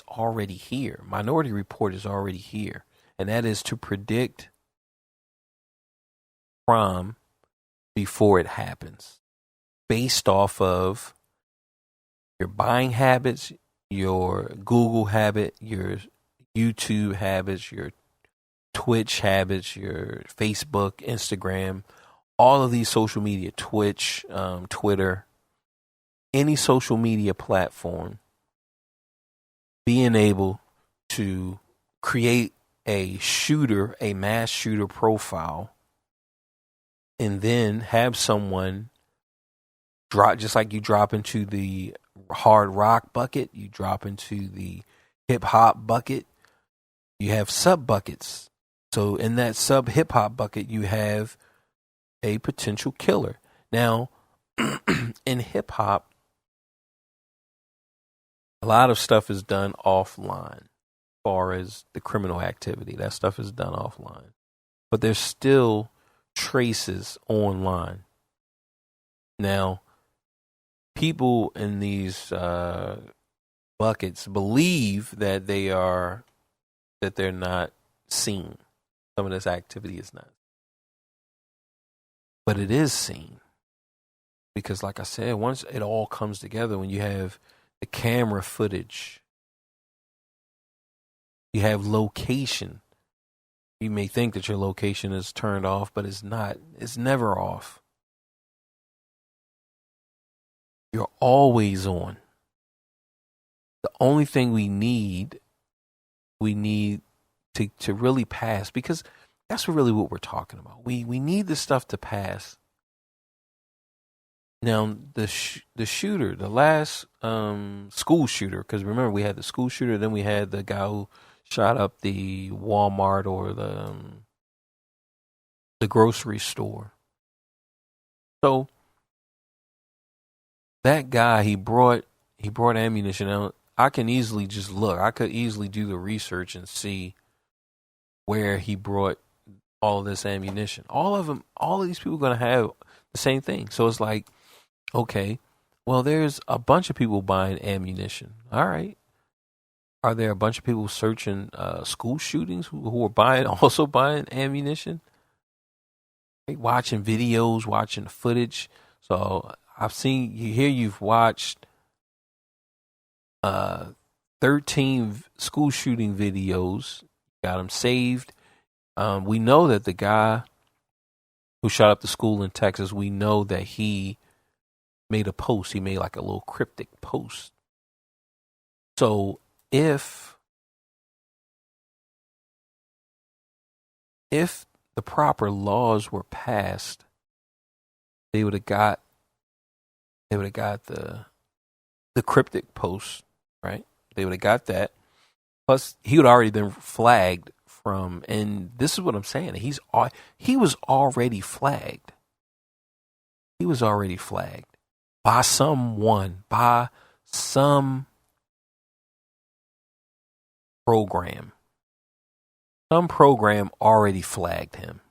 already here. Minority Report is already here, and that is to predict crime before it happens, based off of your buying habits, your Google habit, your YouTube habits, your Twitch habits, your Facebook, Instagram, all of these social media, Twitch, Twitter, any social media platform, being able to create a mass shooter profile, and then have someone drop, just like you drop into the hard rock bucket, you drop into the hip hop bucket, you have sub buckets So in that sub hip hop bucket, you have a potential killer. Now, in hip hop, a lot of stuff is done offline as far as the criminal activity. That stuff is done offline. But there's still traces online. Now, people in these buckets believe that they're not seen. Some of this activity is not. But it is seen. Because like I said, once it all comes together, when you have the camera footage, you have location. You may think that your location is turned off, but it's not. It's never off. You're always on. The only thing we need to really pass, because that's really what we're talking about. We need this stuff to pass. Now, the shooter, the last school shooter, because remember we had the school shooter, then we had the guy who shot up the Walmart or the grocery store. So that guy, he brought ammunition. Now, I can easily just look. I could easily do the research and see where he brought all of this ammunition. All of these people are going to have the same thing. So it's like, okay, well, there's a bunch of people buying ammunition. All right. Are there a bunch of people searching school shootings who are also buying ammunition? Watching videos, watching footage. So I've seen you've watched 13 school shooting videos, got them saved. We know that the guy who shot up the school in Texas, we know that he made a post. He made like a little cryptic post. So if the proper laws were passed, they would have got the cryptic post, right? They would have got that. Plus, he would already been flagged from, and this is what I'm saying. He was already flagged. He was already flagged by someone, by some program. Some program already flagged him.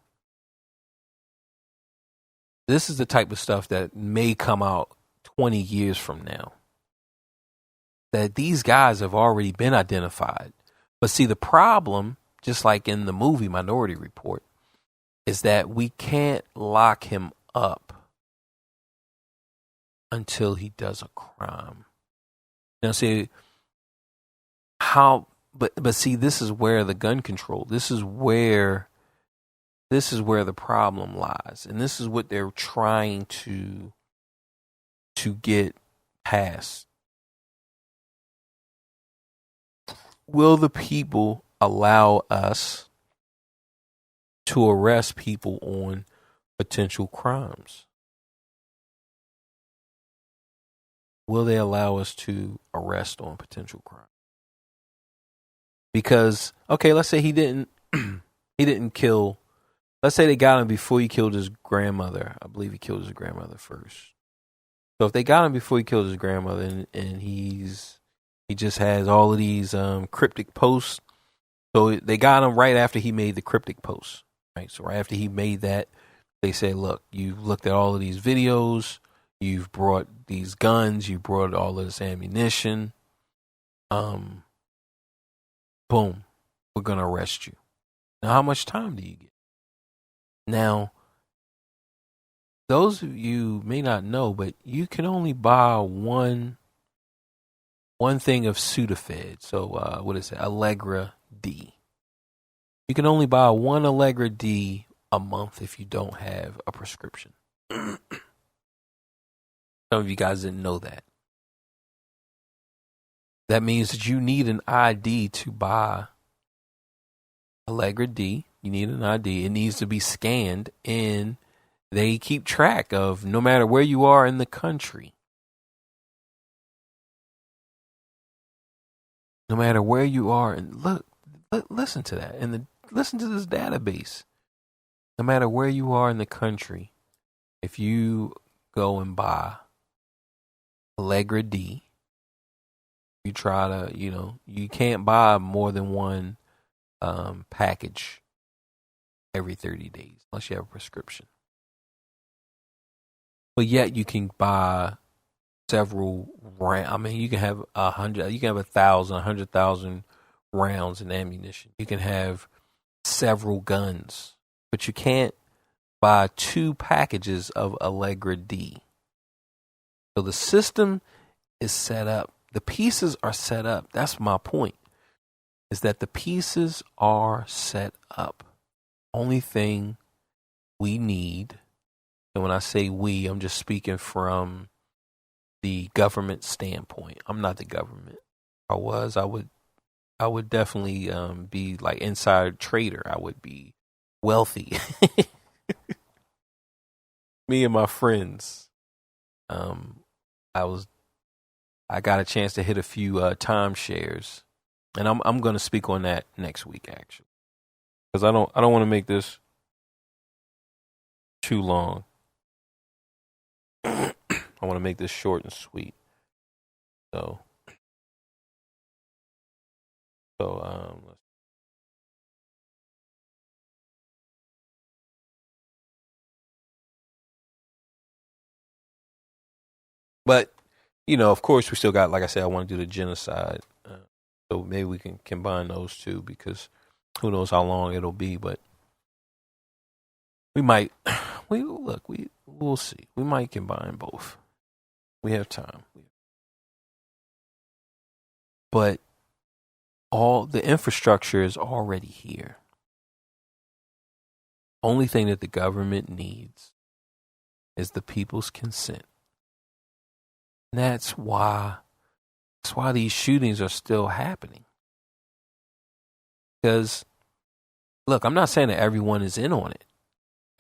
This is the type of stuff that may come out 20 years from now. That these guys have already been identified. But see, the problem, just like in the movie Minority Report, is that we can't lock him up until he does a crime. Now, see, but see, this is where the gun control, this is where the problem lies. And this is what they're trying to get past. Will the people allow us to arrest people on potential crimes? Will they allow us to arrest on potential crime? Because, okay, let's say he didn't kill, let's say they got him before he killed his grandmother. I believe he killed his grandmother first. So if they got him before he killed his grandmother and he just has all of these cryptic posts. So they got him right after he made the cryptic posts, right? So right after he made that, they said, look, you've looked at all of these videos. You've brought these guns. You brought all of this ammunition. Boom. We're going to arrest you. Now, how much time do you get? Now, those of you may not know, but you can only buy one thing of Sudafed. So, what is it? Allegra D. You can only buy one Allegra D a month if you don't have a prescription. Some of you guys didn't know that. That means that you need an ID to buy Allegra D. You need an ID. It needs to be scanned, and they keep track of no matter where you are in the country. No matter where you are, and listen to that. And listen to this database. No matter where you are in the country, if you go and buy Allegra D, you try to, you can't buy more than one package every 30 days unless you have a prescription. But yet you can buy several rounds. I mean, you can have 100, you can have 1,000, 100,000 rounds in ammunition. You can have several guns, but you can't buy 2 packages of Allegra D. So the system is set up. The pieces are set up. That's my point, is that the pieces are set up. Only thing we need, and when I say we, I'm just speaking from the government standpoint. I'm not the government. If I would definitely be like inside trader. I would be wealthy. Me and my friends. I got a chance to hit a few timeshares, and I'm going to speak on that next week actually, because I don't want to make this too long. I want to make this short and sweet. So but of course, we still got, like I said, I want to do the genocide. So maybe we can combine those two, because who knows how long it'll be. But we might, we'll see. We might combine both. We have time. But all the infrastructure is already here. Only thing that the government needs is the people's consent. And that's why these shootings are still happening. Because, look, I'm not saying that everyone is in on it.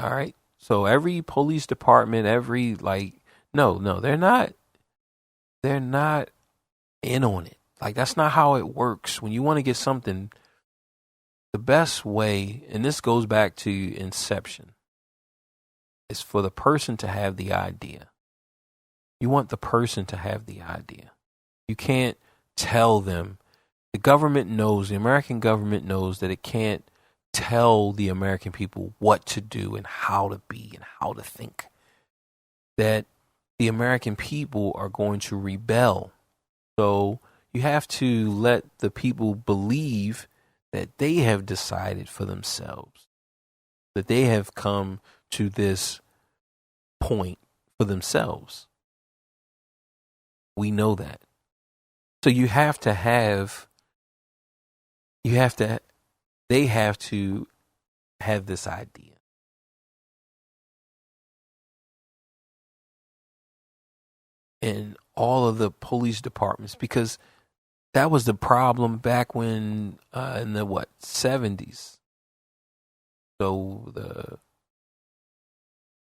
All right? So every police department, no, they're not. They're not in on it. Like, that's not how it works. When you want to get something, the best way, and this goes back to Inception, is for the person to have the idea. You want the person to have the idea. You can't tell them. The government knows, the American government knows that it can't tell the American people what to do and how to be and how to think. That the American people are going to rebel. So you have to let the people believe that they have decided for themselves, that they have come to this point for themselves. We know that. So they have to have this idea. In all of the police departments, because that was the problem back when in the 70s. So the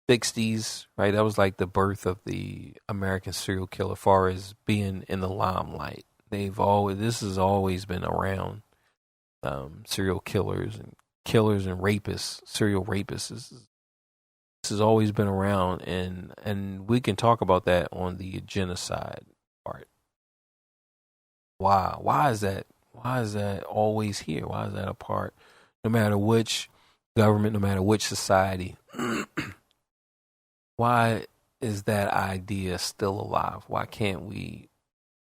60s, right? That was like the birth of the American serial killer, as far as being in the limelight. This has always been around. Serial killers and rapists, serial rapists. This has always been around, and we can talk about that on the genocide part. Why is that? Why is that always here? Why is that a part? No matter which government, no matter which society, why is that idea still alive? Why can't we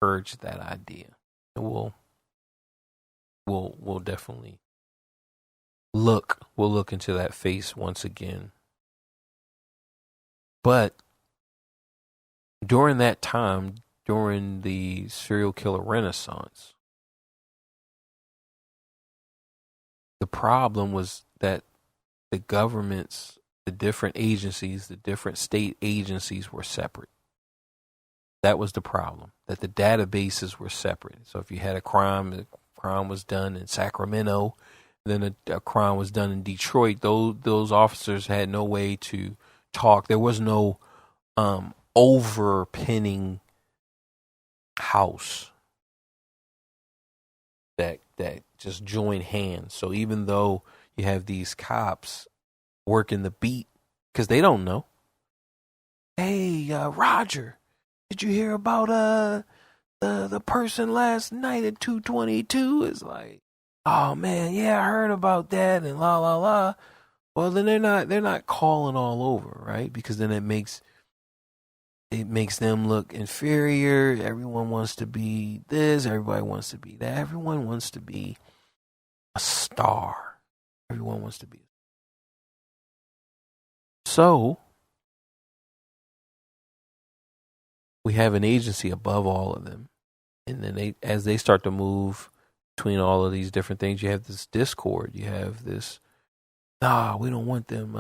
purge that idea? And we'll definitely look into that face once again. But during that time, during the serial killer renaissance, the problem was that the governments, the different agencies, the different state agencies were separate. That was the problem, that the databases were separate. So if you had a crime, the crime was done in Sacramento, then a crime was done in Detroit. Those officers had no way to talk. There was no overpinning house that just join hands. So even though you have these cops working the beat, because they don't know. Hey, Roger, did you hear about the person last night at 222? It's like, oh man, yeah, I heard about that and la la la. Well, then they're not calling all over, right? Because then it makes them look inferior. Everyone wants to be this, everybody wants to be that. Everyone wants to be a star. Everyone wants to be. So we have an agency above all of them. And then as they start to move between all of these different things, you have this discord. You have this, we don't want them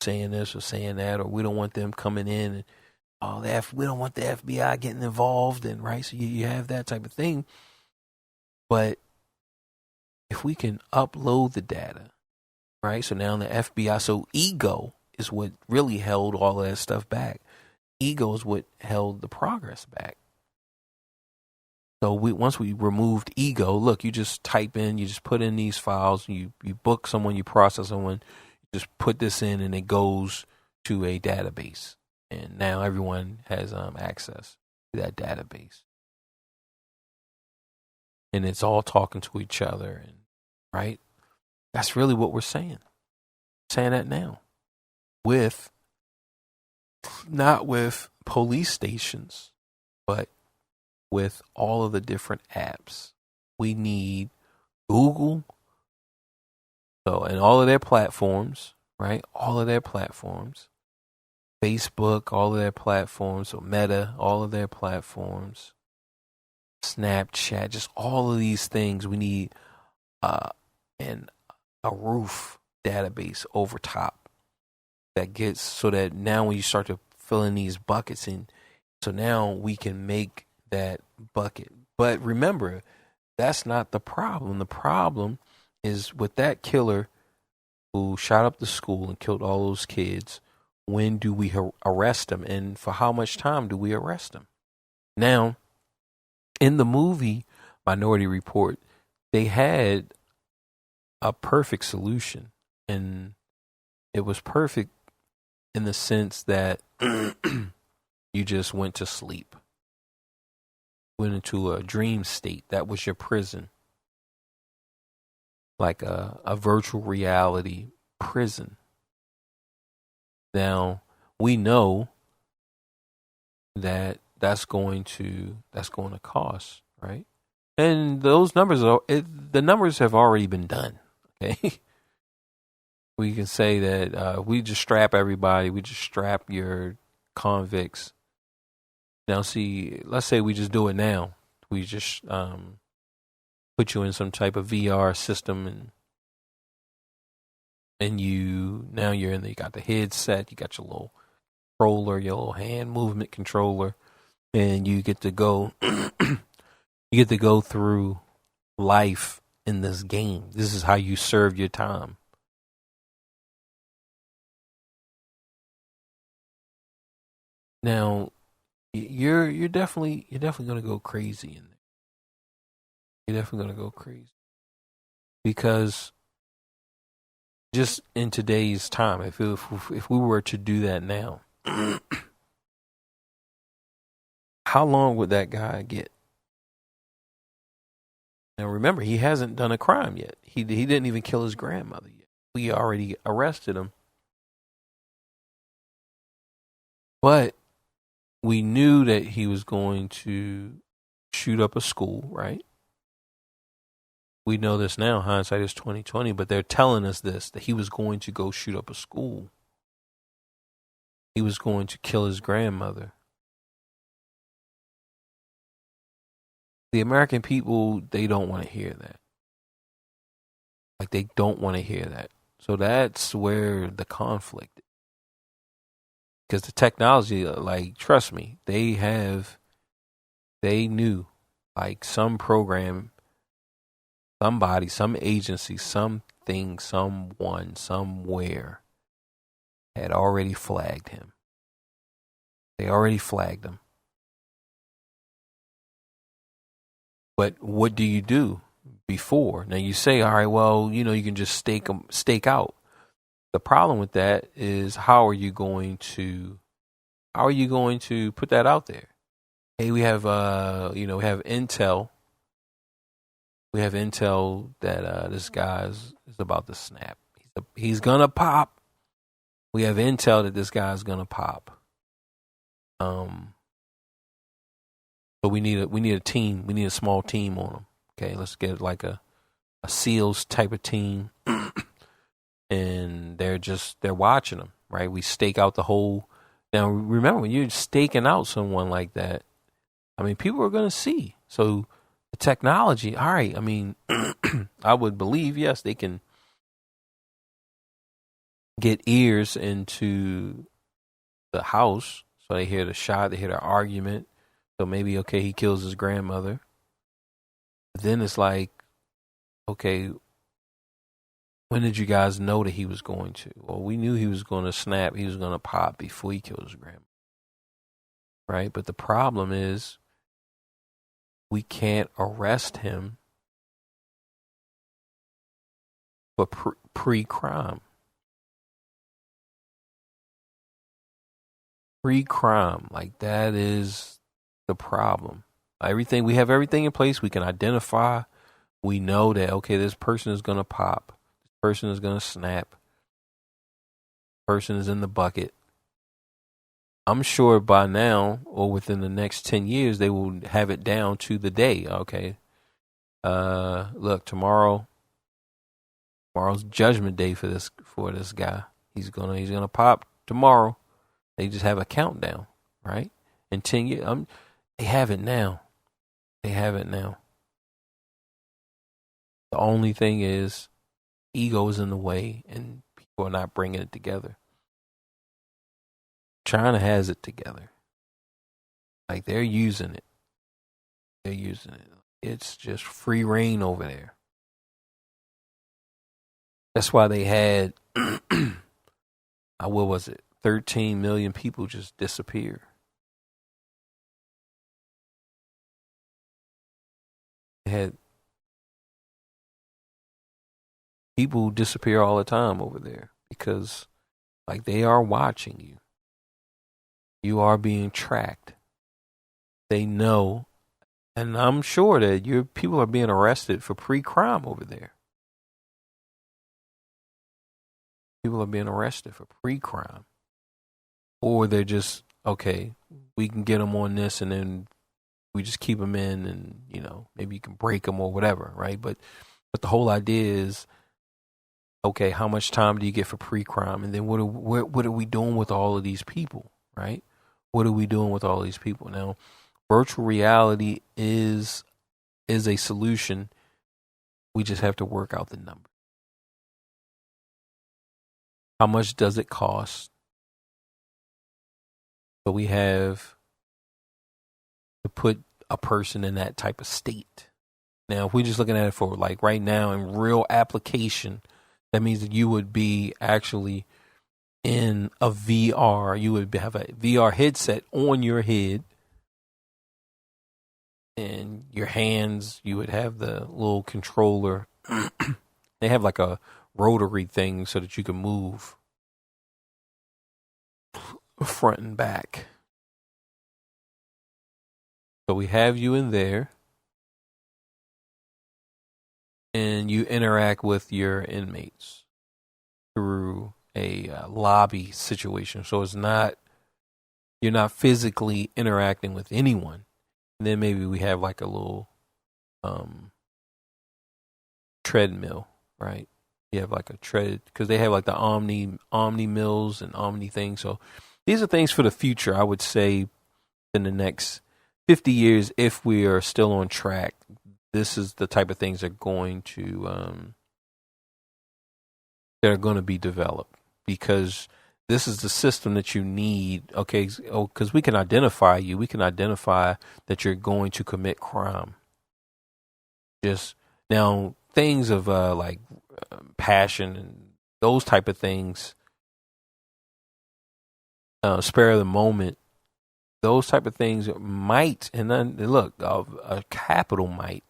saying this or saying that, or we don't want them coming in and we don't want the FBI getting involved, and right. So you have that type of thing. But if we can upload the data, right? So now the FBI, so ego is what really held all of that stuff back. Ego is what held the progress back. So once we removed ego, look, you just type in, you just put in these files, you book someone, you process someone, you just put this in, and it goes to a database. And now everyone has access to that database. And it's all talking to each other, and right? That's really what we're saying. Saying that now. Not with police stations, but with all of the different apps. We need Google, and all of their platforms, right? All of their platforms. Facebook, all of their platforms. So Meta, all of their platforms. Snapchat, just all of these things. We need and a roof database over top that gets, so that now when you start to fill in these buckets, and so now we can make that bucket. But remember, that's not the problem. The problem is with that killer who shot up the school and killed all those kids. When do we arrest him, and for how much time do we arrest him? Now, in the movie Minority Report, they had a perfect solution, and it was perfect in the sense that you just went to sleep, went into a dream state. That was your prison, like a virtual reality prison. Now we know that that's going to cost, right? And those numbers the numbers have already been done. Okay, we can say that we just strap everybody. We just strap your convicts. Now, see, let's say we just do it now. We just put you in some type of VR system, and you got the headset, you got your little controller, your little hand movement controller, and you get to go through life in this game. This is how you serve your time. Now, you're definitely going to go crazy in there. You're definitely going to go crazy because just in today's time, if we were to do that now, how long would that guy get? Now remember, he hasn't done a crime yet. He didn't even kill his grandmother yet. We already arrested him. But we knew that he was going to shoot up a school, right? We know this now. Hindsight is 2020, but they're telling us this, that he was going to go shoot up a school. He was going to kill his grandmother. The American people, they don't want to hear that. Like, they don't want to hear that. So that's where the conflict is. Because the technology, like, trust me, they knew, like, some program, somebody, some agency, something, someone, somewhere had already flagged him. They already flagged him. But what do? before. Now you say, all right, well, you can just stake out. The problem with that is how are you going to put that out there? Hey, we have we have intel. We have intel that this guy is about to snap. He's gonna pop. We have intel that this guy's gonna pop. So we need a team. We need a small team on him. Okay, let's get like a SEALs type of team, and they're watching him. Right, we stake out the whole. Now remember, when you're staking out someone like that, I mean, people are gonna see. So the technology, all right. I mean, I would believe yes, they can get ears into the house, so they hear the shot, they hear the argument. So maybe, okay, he kills his grandmother. But then it's like, okay, when did you guys know that he was going to? Well, we knew he was going to snap. He was going to pop before he killed his grandmother. Right? But the problem is we can't arrest him for pre-crime. Pre-crime, like that is the problem. We have everything in place. We can identify. We know that, okay, this person is going to pop. This person is going to snap. This person is in the bucket. I'm sure by now or within the next 10 years, they will have it down to the day. Okay. Look, tomorrow's judgment day for this guy. He's gonna pop tomorrow. They just have a countdown, right? In 10 years, they have it now. They have it now. The only thing is ego is in the way and people are not bringing it together. China has it together. Like they're using it. They're using it. It's just free reign over there. That's why they had, what was it? 13 million people just disappear. They had people disappear all the time over there because, like, they are watching you. You are being tracked. They know, and I'm sure that your people are being arrested for pre-crime over there. People are being arrested for pre-crime. Or they're just, okay, we can get them on this and then we just keep them in and, maybe you can break them or whatever, right? But the whole idea is, okay, how much time do you get for pre-crime? And then what are we doing with all of these people, right? What are we doing with all these people? Now, virtual reality is a solution. We just have to work out the number. How much does it cost? So we have to put a person in that type of state. Now, if we're just looking at it for like right now in real application, that means that you would be actually in a VR. You would have a VR headset on your head and your hands. You would have the little controller. They have like a rotary thing so that you can move front and back. So we have you in there and you interact with your inmates through a lobby situation. So you're not physically interacting with anyone. And then maybe we have like a little treadmill, right? You have like a tread because they have like the Omni mills and Omni things. So these are things for the future, I would say, in the next 50 years, if we are still on track. This is the type of things that are going to be developed, because this is the system that you need. Okay, because we can identify you. We can identify that you're going to commit crime. Just now, things of passion and those type of things, spare of the moment. Those type of things might, and then look, a capital might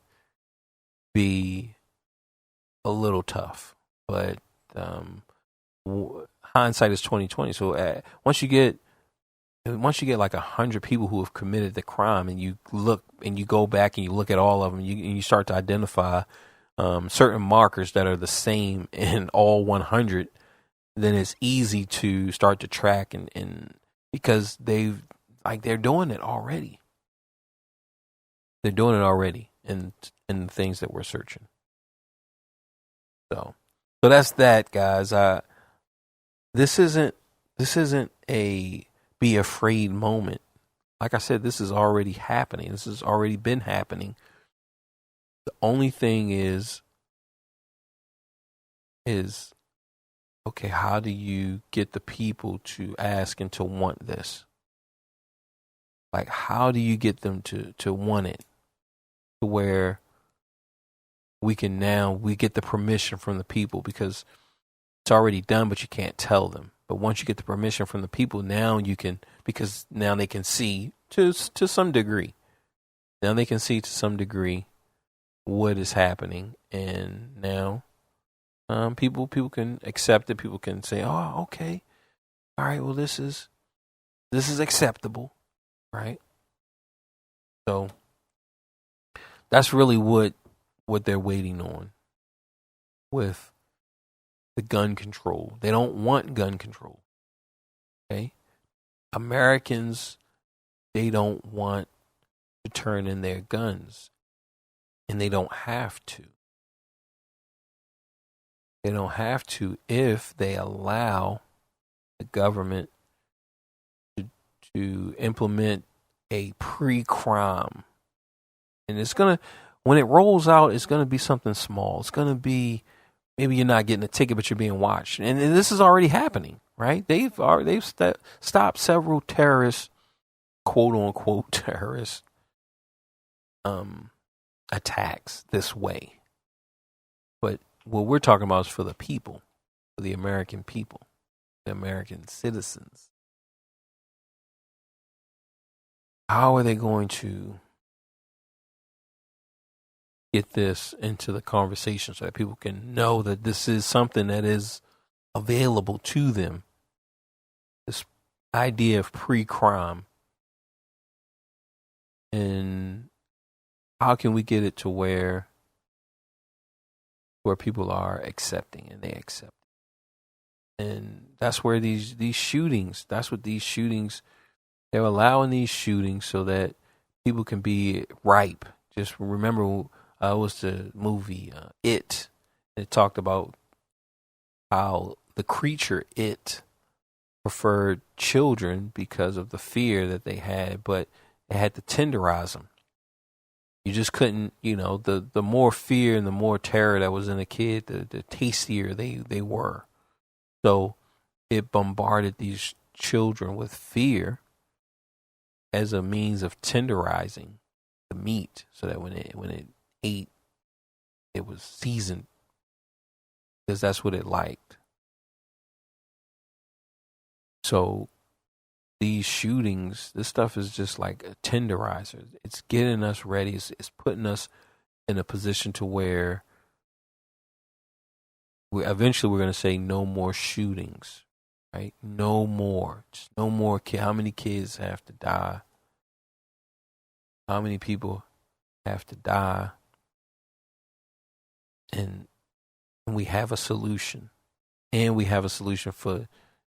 be a little tough, but hindsight is 2020. So once you get like 100 people who have committed the crime, and you look and you go back and you look at all of them, and you start to identify certain markers that are the same in all 100, then it's easy to start to track and because they're doing it already. They're doing it already in the things that we're searching. So that's that, guys. This isn't a be afraid moment. Like I said, this is already happening. This has already been happening. The only thing is okay, how do you get the people to ask and to want this? Like, how do you get them to want it? To where we get the permission from the people, because it's already done, but you can't tell them. But once you get the permission from the people, now you can, because now they can see to some degree. Now they can see to some degree what is happening, and now people can accept it. People can say, "Oh, okay, all right. Well, this is acceptable, right?" So that's really what they're waiting on with the gun control. They don't want gun control. Okay? Americans, they don't want to turn in their guns, and they don't have to. They don't have to if they allow the government to implement a pre-crime. And it's going to, when it rolls out, it's going to be something small. It's going to be, maybe you're not getting a ticket, but you're being watched. And this is already happening, right? They've stopped several terrorists, quote unquote terrorist attacks this way. But what we're talking about is for the people, for the American people, the American citizens. How are they going to get this into the conversation so that people can know that this is something that is available to them? This idea of pre-crime. And how can we get it to where people are accepting, and they accept it? And that's where these shootings, that's what these shootings, they're allowing these shootings so that people can be ripe. Just remember, it was the movie It. It talked about how the creature It preferred children because of the fear that they had, but they had to tenderize them. You just couldn't, the more fear and the more terror that was in a kid, the tastier they were. So it bombarded these children with fear as a means of tenderizing the meat, so that when it ate, it was seasoned, because that's what it liked. So these shootings, this stuff is just like a tenderizer. It's getting us ready. It's putting us in a position to where eventually we're going to say no more shootings, right? No more. Just no more. How many kids have to die? How many people have to die? And we have a solution. And we have a solution for,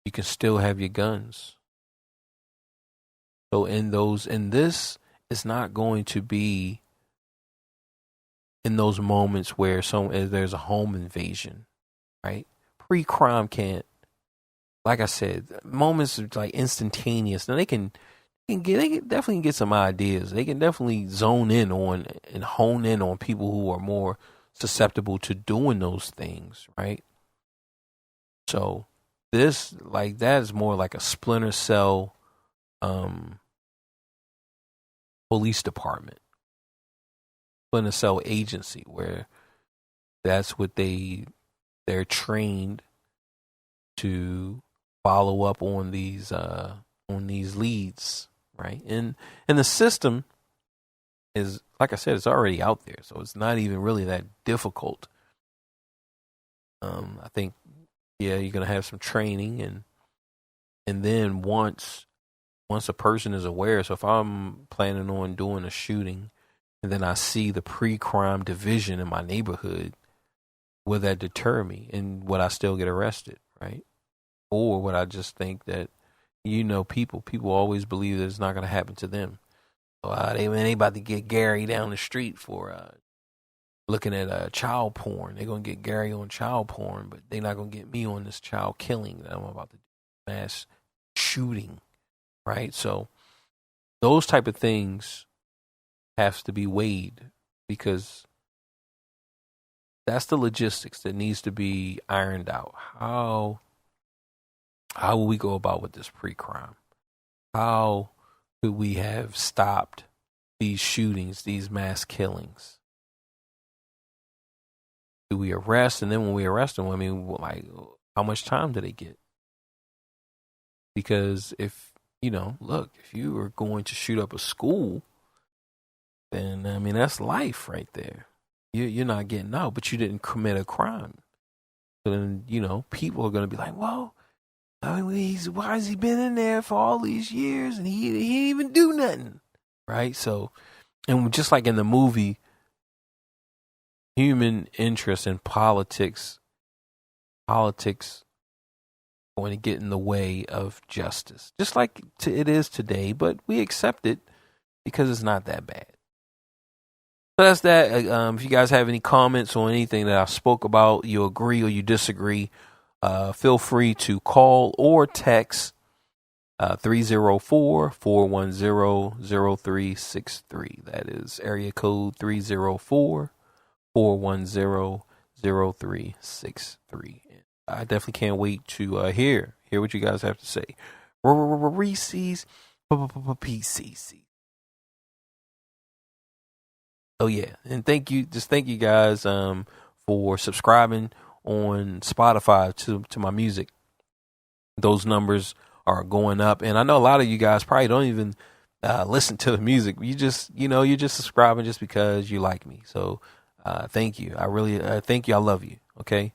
you can still have your guns. So this is not going to be in those moments where there's a home invasion, right? Pre-crime can't, like I said, moments are like instantaneous. Now they can definitely get some ideas. They can definitely zone in on and hone in on people who are more susceptible to doing those things, right? So this, like, that is more like a Splinter Cell police department, Splinter Cell agency, where that's what they're trained to follow up on these leads, right? And the system is, like I said, it's already out there, so it's not even really that difficult. I think, yeah, you're gonna have some training, and then once a person is aware. So if I'm planning on doing a shooting, and then I see the pre-crime division in my neighborhood, will that deter me, and would I still get arrested, right? Or would I just think that, people always believe that it's not going to happen to them. So they about to get Gary down the street for looking at child porn. They're going to get Gary on child porn, but they're not going to get me on this child killing that I'm about to do, mass shooting, right? So those type of things have to be weighed, because that's the logistics that needs to be ironed out. How will we go about with this pre-crime? How could we have stopped these shootings, these mass killings? Do we arrest? And then when we arrest them, I mean, like, how much time do they get? Because if you were going to shoot up a school, then, I mean, that's life right there. You're not getting out, but you didn't commit a crime. So then, people are going to be like, well, I mean, why has he been in there for all these years and he didn't even do nothing, right? So, and just like in the movie, human interest in politics going to get in the way of justice, just like it is today, but we accept it because it's not that bad. So that's that. If you guys have any comments on anything that I spoke about, you agree or you disagree, feel free to call or text 304-410-0363. That is area code 304-410-0363. I definitely can't wait to hear what you guys have to say. Reese's PCC. Oh yeah, and thank you guys for subscribing on Spotify to my music. Those numbers are going up, and I know a lot of you guys probably don't even listen to the music. You just you're just subscribing just because you like me. So thank you. I really thank you. I love you. Okay,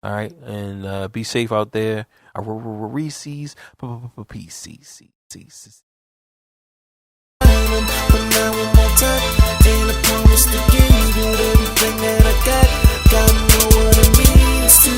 all right, and be safe out there. Reese's PCC. And I promise to give you everything that I got. Gotta know what it means to